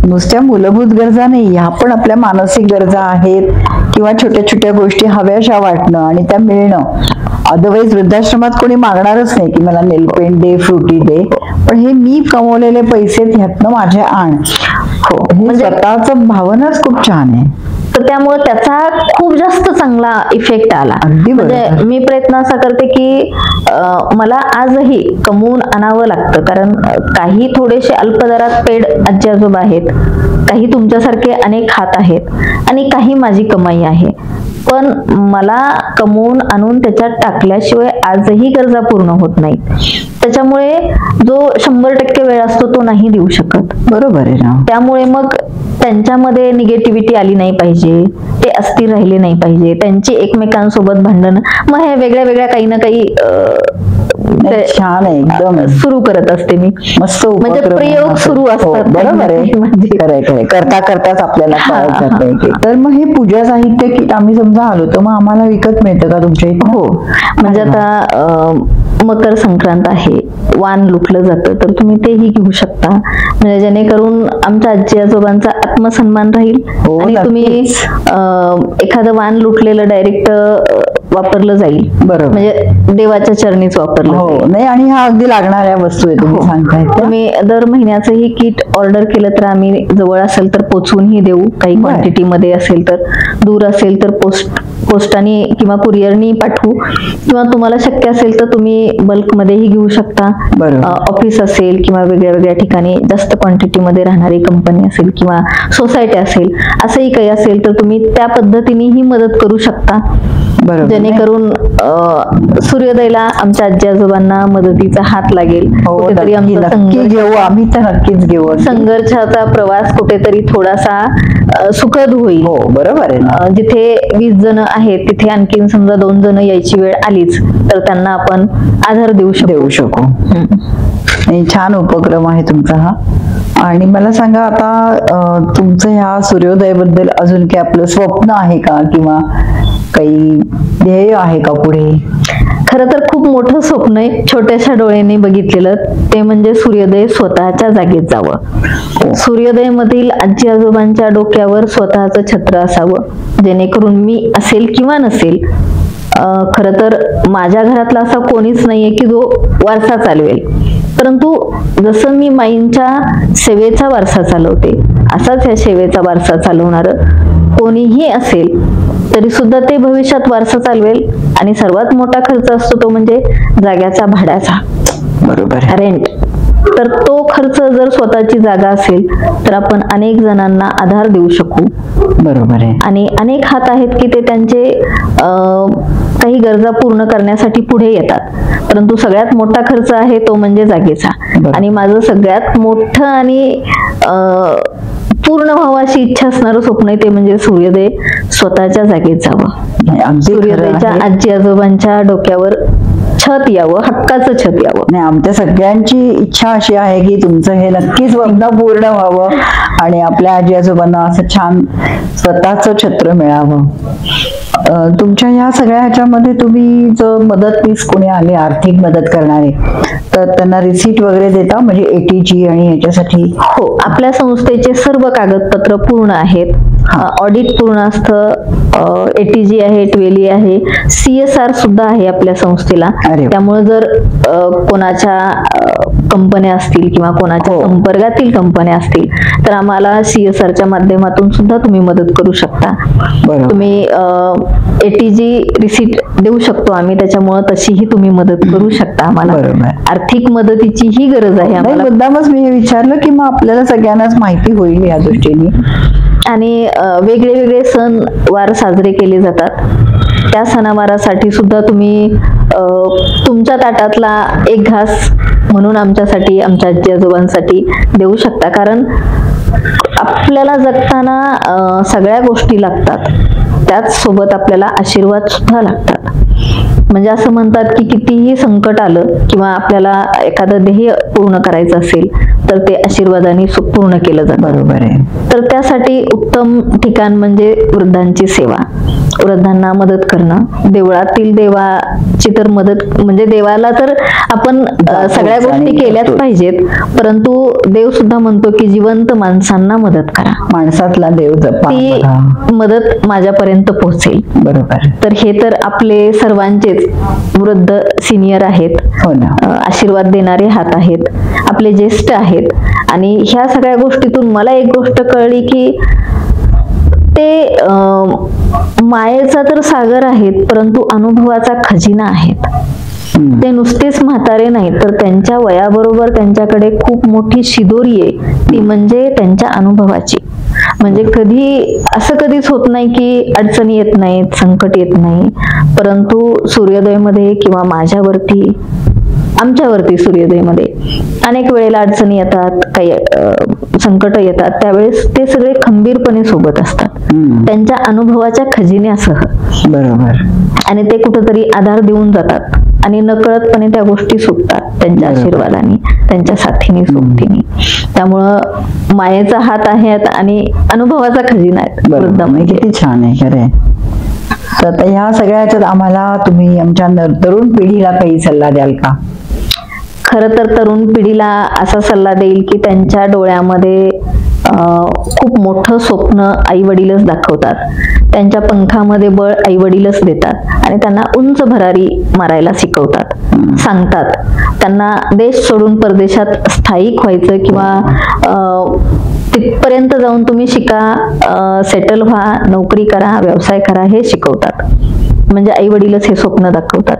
Speaker 1: नुसत्या मूलभूत गरजा नाही, ह्या पण आपल्या मानसिक गरजा आहेत किंवा छोट्या छोट्या गोष्टी हव्याशा वाटणं आणि त्या मिळणं. अदरवाईज वृद्धाश्रमात कोणी मागणारच नाही की मला नेलपेंट दे, फ्रुटी दे, पण हे मी कमवलेले पैसे ह्यातनं माझे आण. हो, म्हणजे स्वतःच भावनाच खूप छान आहे.
Speaker 2: तर त्यामुळे त्याचा खूप जास्त चांगला इफेक्ट आला. म्हणजे मी प्रयत्न असा करते की मला आजही कमवून आणावं लागतं, कारण काही थोडेसे अल्पदरात पेड आजी आजोबा आहेत, काही तुमच्यासारखे अनेक हात आहेत आणि काही माझी कमाई आहे. पण मला कमवून आणून त्याच्यात टाकल्याशिवाय आजही गरजा पूर्ण होत नाहीत. त्याच्यामुळे जो 100% वेळ असतो तो नाही देऊ शकत.
Speaker 1: बरोबर आहे ना.
Speaker 2: त्यामुळे मग त्यांच्यामध्ये निगेटिव्हिटी आली नाही पाहिजे, ते अस्थिर राहिले नाही पाहिजे, त्यांची एकमेकांसोबत भांडण, मग हे वेगळ्या वेगळ्या काही ना काही
Speaker 1: छान आहे एकदम.
Speaker 2: सुरू करत असते मी.
Speaker 1: मस्त
Speaker 2: म्हणजे
Speaker 1: उपक्रम
Speaker 2: प्रयोग
Speaker 1: आहे.
Speaker 2: सुरू
Speaker 1: हो,
Speaker 2: असतात.
Speaker 1: बरोबर आहे.
Speaker 2: म्हणजे
Speaker 1: खरंय खरंय. करता करताच आपल्याला कळत जातंय की. तर मग हे पूजा साहित्य किट आम्ही समजा आलो तर मग आम्हाला विकत मिळतं का तुमच्या इथे?
Speaker 2: हो, म्हणजे आता मकर संक्रांत आहे, वाण लुटलं जातं, तर तुम्ही तेही घेऊ शकता. म्हणजे जेणेकरून आमच्या आजी आजोबांचा आत्मसन्मान राहील.
Speaker 1: हो,
Speaker 2: आणि तुम्ही एखादं वाण लुटलेलं डायरेक्ट वापरलं जाईल.
Speaker 1: बरोबर.
Speaker 2: म्हणजे देवाच्या चरणीच वापरलं
Speaker 1: हो
Speaker 2: जाईल.
Speaker 1: नाही, आणि ह्या अगदी लागणाऱ्या वस्तू आहे तुम्ही
Speaker 2: हो.
Speaker 1: सांगताय त्या.
Speaker 2: तुम्ही दर महिन्याचं ही किट ऑर्डर केलं तर आम्ही जवळ असेल तर पोचवूनही देऊ, काही
Speaker 1: बरं.
Speaker 2: क्वांटिटी मध्ये असेल तर, दूर असेल तर पोस्टाने किंवा कुरिअरनी पाठवू, किंवा तुम्हाला शक्य असेल तर तुम्ही बल्क मध्येही घेऊ शकता.
Speaker 1: बरोबर.
Speaker 2: ऑफिस असेल किंवा वेगळ्या वेगळ्या ठिकाणी जास्त क्वांटिटी मध्ये राहणारी कंपनी असेल किंवा सोसायटी असेल, असंही काही असेल तर तुम्ही त्या पद्धतीनेही मदत करू शकता.
Speaker 1: बरोबर.
Speaker 2: जेणेकरून सूर्योदयला आमच्या आजी आजोबांना मदतीचा हात लागेल.
Speaker 1: हो,
Speaker 2: कुठेतरी
Speaker 1: नक्की
Speaker 2: आमचा
Speaker 1: नक्की घेऊ आम्ही, तर नक्कीच घेऊ.
Speaker 2: संघर्षाचा प्रवास कुठेतरी थोडासा सुखद होईल.
Speaker 1: हो बरोबर आहे ना.
Speaker 2: जिथे 20 जण आहेत तिथे आणखीन समजा 2 जण यायची वेळ आलीच तर त्यांना आपण आधार देऊ
Speaker 1: शकू. नाही, छान उपक्रम आहे तुमचा हा. आणि मला सांगा आता तुमचं ह्या सूर्योदयाबद्दल अजून काही आपलं स्वप्न आहे का, किंवा काही ध्येय आहे का पुढे?
Speaker 2: खरं तर खूप मोठं स्वप्न आहे, छोट्याशा डोळ्यांनी बघितलेलं, ते म्हणजे सूर्योदय स्वतःच्या जागेत जावं. सूर्योदय मधील आजी आजोबांच्या डोक्यावर स्वतःचं छत्र असावं, जेणेकरून मी असेल किंवा नसेल, खरं तर माझ्या घरातला असा कोणीच नाहीये की जो वारसा चालवेल, परंतु जसं मी माईंच्या सेवेचा वारसा चालवते असाच या सेवेचा वारसा चालवणार कोणीही असेल तरी सुद्धा ते भविष्यात वारसा चालवेल. आणि सर्वात मोठा खर्च असतो तो म्हणजे जाग्याचा भाड्याचा.
Speaker 1: बरोबर.
Speaker 2: रेंट. तर तो खर्च जर स्वतःची जागा असेल तर आपण अनेक जणांना आधार देऊ शकू.
Speaker 1: बरोबर आहे.
Speaker 2: आणि अनेक हात आहेत की ते त्यांचे काही गरजा पूर्ण करण्यासाठी पुढे येतात, परंतु सगळ्यात मोठा खर्च आहे तो म्हणजे जागेचा. आणि माझं सगळ्यात मोठं आणि पूर्ण व्हावाची इच्छा असणारं स्वप्न आहे ते म्हणजे सूर्योदय स्वतःच्या जागेत जावं. सूर्योदयाच्या आजी आजोबांच्या डोक्यावर छत यावं, हक्काचं छत यावं.
Speaker 1: नाही, आमच्या सगळ्यांची इच्छा अशी आहे की तुमचं हे नक्कीच स्वप्न पूर्ण व्हावं आणि आपल्या आजी आजोबांना असं छान स्वतःचं छत्र मिळावं. तुमच्या ह्या सगळ्या ह्याच्यामध्ये तुम्ही जर मदतनीस कोणी आले, आर्थिक मदत करणारे, तर त्यांना रिसीट वगैरे देता, म्हणजे ATG आणि याच्यासाठी?
Speaker 2: हो, आपल्या संस्थेचे सर्व कागदपत्र पूर्ण आहेत. ऑडिट पूर्ण असतं, ATG आहे, 12E आहे, CSR सुद्धा आहे आपल्या संस्थेला. त्यामुळे जर कोणाच्या कंपन्या असतील किंवा कोणाच्या संपर्कातील कंपन्या असतील तर आम्हाला CSRच्या माध्यमातून सुद्धा तुम्ही मदत करू शकता. तुम्ही ATG रिसीट देऊ शकतो आम्ही, त्याच्यामुळे तशीही तुम्ही मदत करू शकता आम्हाला. आर्थिक मदतीची ही गरज आहे आम्हाला.
Speaker 1: मुद्दामच मी हे विचारलं की मग आपल्याला सगळ्यांनाच माहिती होईल या दृष्टीने.
Speaker 2: आणि वेगळे वेगळे सण वार साजरे केले जातात, त्या सणावारासाठी सुद्धा तुम्ही तुमच्या ताटातला एक घास म्हणून आमच्यासाठी, आमच्या आजी आजोबांसाठी देऊ शकता. कारण आपल्याला जगताना सगळ्या गोष्टी लागतात, त्याच सोबत आपल्याला आशीर्वाद सुद्धा लागतात. म्हणजे असं म्हणतात की कितीही संकट आलं किंवा आपल्याला एखादं ध्येय पूर्ण करायचं असेल तर ते आशीर्वादाने पूर्ण केलं जातं.
Speaker 1: बरोबर आहे.
Speaker 2: तर त्यासाठी उत्तम ठिकाण म्हणजे वृद्धांची सेवा, वृद्धांना मदत करणं. देवळातील देवाची तर मदत म्हणजे देवाला तर आपण सगळ्या गोष्टी केल्याच पाहिजेत, परंतु देव सुद्धा म्हणतो की जिवंत माणसांना मदत करा,
Speaker 1: माणसातला देव जपा,
Speaker 2: ती मदत माझ्यापर्यंत पोहोचेल.
Speaker 1: बरोबर.
Speaker 2: तर हे तर आपले सर्वांचेच वृद्ध सिनियर आहेत, आशीर्वाद देणारे हात आहेत, आपले ज्येष्ठ आहेत. आणि ह्या सगळ्या गोष्टीतून मला एक गोष्ट कळली की ते मायेचा तर सागर आहेत, परंतु अनुभवाचा खजिना आहेत. ते नुसतेच म्हातारे नाहीत, तर त्यांच्या वयाबरोबर त्यांच्याकडे खूप मोठी शिदोरी आहे, ती म्हणजे त्यांच्या अनुभवाची. म्हणजे कधीच होत नाही की अडचणी येत नाहीत, संकट येत नाही, परंतु सूर्योदयमध्ये किंवा आमच्यावरती सूर्योदयमध्ये अनेक वेळेला अडचणी येतात, काही संकट येतात, त्यावेळेस ते सगळे खंबीरपणे सोबत असतात, त्यांच्या अनुभवाच्या खजिन्यासह.
Speaker 1: बरोबर.
Speaker 2: आणि ते कुठेतरी आधार देऊन जातात आणि नकळतपणे त्या गोष्टी सुटतात त्यांच्या आशीर्वादाने, त्यांच्या साथीने, सोबतीने. त्यामुळं मायेचा हात आहे आणि अनुभवाचा खजिना आहे.
Speaker 1: बरोबर. किती छान आहे, खरं आहे. तर आता ह्या सगळ्याच्यात आम्हाला तुम्ही आमच्या तरुण पिढीला काही सल्ला द्याल का?
Speaker 2: खरं तर तरुण पिढीला असा सल्ला देईल की त्यांच्या डोळ्यामध्ये खूप मोठं स्वप्न आई वडीलच दाखवतात, त्यांच्या पंखामध्ये बळ आई वडीलच देतात आणि त्यांना उंच भरारी मारायला शिकवतात, सांगतात. त्यांना देश सोडून परदेशात स्थायिक व्हायचं किंवा तिथपर्यंत जाऊन तुम्ही शिका, सेटल व्हा, नोकरी करा, व्यवसाय करा, हे शिकवतात. म्हणजे आई वडीलच हे स्वप्न दाखवतात.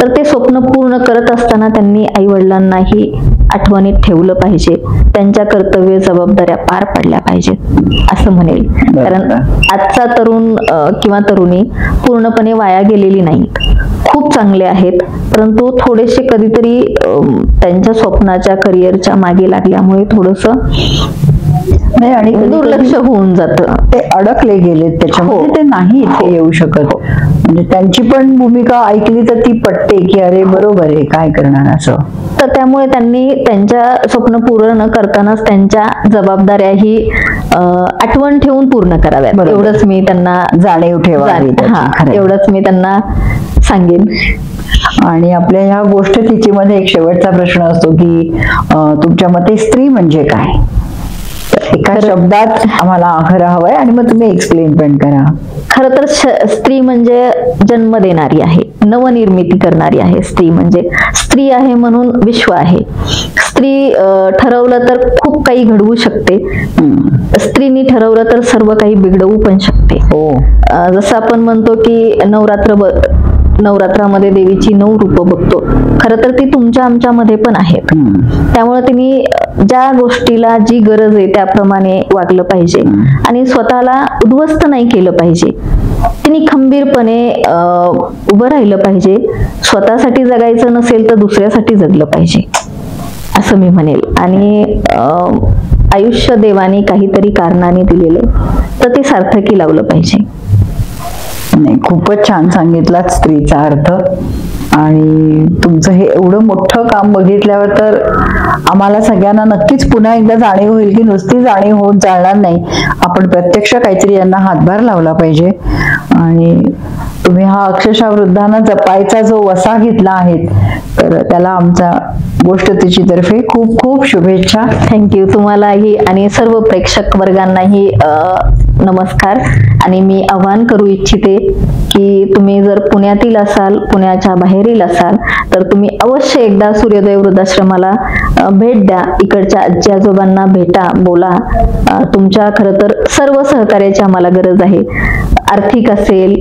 Speaker 2: तर ते स्वप्न पूर्ण करत असताना त्यांनी आई वडिलांनाही आठवणीत ठेवलं पाहिजे, त्यांच्या कर्तव्य जबाबदाऱ्या पार पडल्या पाहिजेत असं म्हणेल. कारण आजचा तरुण किंवा तरुणी पूर्णपणे वाया गेलेली नाहीत, खूप चांगले आहेत, परंतु थोडेसे कधीतरी त्यांच्या स्वप्नाच्या करिअरच्या मागे लागल्यामुळे थोडस
Speaker 1: नाही आणि
Speaker 2: दुर्लक्ष होऊन जातं,
Speaker 1: ते अडकले गेलेत त्याच्यामध्ये, ते नाही इथे येऊ शकत. म्हणजे त्यांची पण भूमिका ऐकली तर ती पटते की अरे बरोबर आहे, काय करणार असं.
Speaker 2: तर त्यामुळे त्यांनी त्यांच्या स्वप्न पूर्ण न करतानाच त्यांच्या जबाबदाऱ्याही आठवण ठेवून पूर्ण कराव्यात, एवढंच मी त्यांना
Speaker 1: जाणीव ठेवावी.
Speaker 2: एवढंच मी त्यांना सांगेन.
Speaker 1: आणि आपल्या ह्या गोष्टीमध्ये एक शेवटचा प्रश्न असतो की तुमच्या मते स्त्री म्हणजे काय? एका शब्दात आम्हाला खरं हवंय आणि मग तुम्ही एक्सप्लेन पण करा.
Speaker 2: खरं तर स्त्री म्हणजे जन्म देणारी आहे, नवनिर्मिती करणारी आहे. स्त्री म्हणजे स्त्री आहे म्हणून विश्व आहे. स्त्री ठरवलं तर खूप काही घडवू शकते, स्त्रीनी ठरवलं तर सर्व काही बिघडवू पण शकते. जसं आपण म्हणतो की नवरात्रामध्ये देवीची 9 रूपं बघतो, खरं तर ती तुमच्या आमच्यामध्ये पण आहेत. त्यामुळे तुम्ही ज्या गोष्टीला जी गरज आहे त्याप्रमाणे वागलं पाहिजे आणि स्वतःला उद्ध्वस्त नाही केलं पाहिजे. तिने खंबीरपणे उभं राहिलं पाहिजे. स्वतःसाठी जगायचं नसेल तर दुसऱ्यासाठी जगलं पाहिजे असं मी म्हणेल. आणि आयुष्य देवाने काहीतरी कारणाने दिलेले तर ते सार्थकी लावलं पाहिजे.
Speaker 1: नाही, खूपच छान सांगितलात स्त्रीचा अर्थ. आणि तुमचं हे एवढं मोठं काम बघितल्यावर तर आम्हाला सगळ्यांना नक्कीच पुन्हा एकदा जाणीव होईल की नुसती जाणीव होत चालणार नाही, आपण प्रत्यक्ष काहीतरी यांना हातभार लावला पाहिजे. आणि तुम्ही हा अक्षरशः वृद्धांना जपायचा जो वसा घेतला आहे तर त्याला आमचा गोष्टीची तर्फे खूप खूप शुभेच्छा.
Speaker 2: थँक्यू. तुम्हालाही आणि सर्व प्रेक्षक वर्गांनाही नमस्कार. आणि मी आवाहन करू इच्छिते की तुम्ही जर पुण्यातील असाल, पुण्याच्या बाहेरील असाल तर तुम्ही अवश्य एकदा सूर्योदय वृद्धाश्रमाला भेट द्या. इकडच्या आजी आजोबांना भेटा, बोला. तुमच्या खरं तर सर्व सहकार्याची आम्हाला गरज आहे. आर्थिक असेल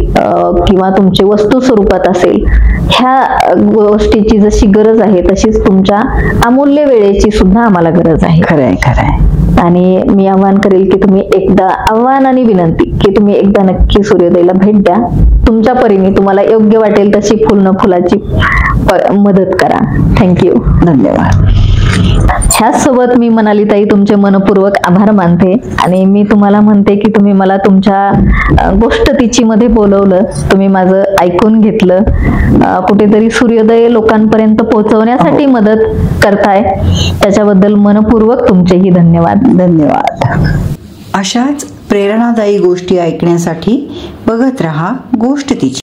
Speaker 2: किंवा तुमचे वस्तू स्वरूपात असेल, ह्या गोष्टीची जशी गरज आहे तशीच तुमच्या अमूल्य वेळेची सुद्धा आम्हाला गरज आहे.
Speaker 1: खरंय खरंय.
Speaker 2: आणि मी आवाहन करेल की तुम्ही एकदा, आव्हान आणि विनंती की तुम्ही एकदा नक्की सूर्योदयला भेट द्या. तुमच्या परीने तुम्हाला योग्य वाटेल तशी फुलाची मदत करा. थँक्यू.
Speaker 1: धन्यवाद.
Speaker 2: ह्याच सोबत मी मनालीताई तुमचे मनपूर्वक आभार मानते. आणि मी तुम्हाला म्हणते की तुम्ही मला तुमच्या गोष्टीची मध्ये बोलवलं, तुम्ही माझं ऐकून घेतलं, कुठेतरी सूर्योदय लोकांपर्यंत पोहोचवण्यासाठी मदत करताय, त्याच्याबद्दल मनपूर्वक तुमचेही धन्यवाद.
Speaker 1: धन्यवाद. अशाच प्रेरणादायी गोष्टी ऐकण्यासाठी बघत रहा गोष्ट तिची.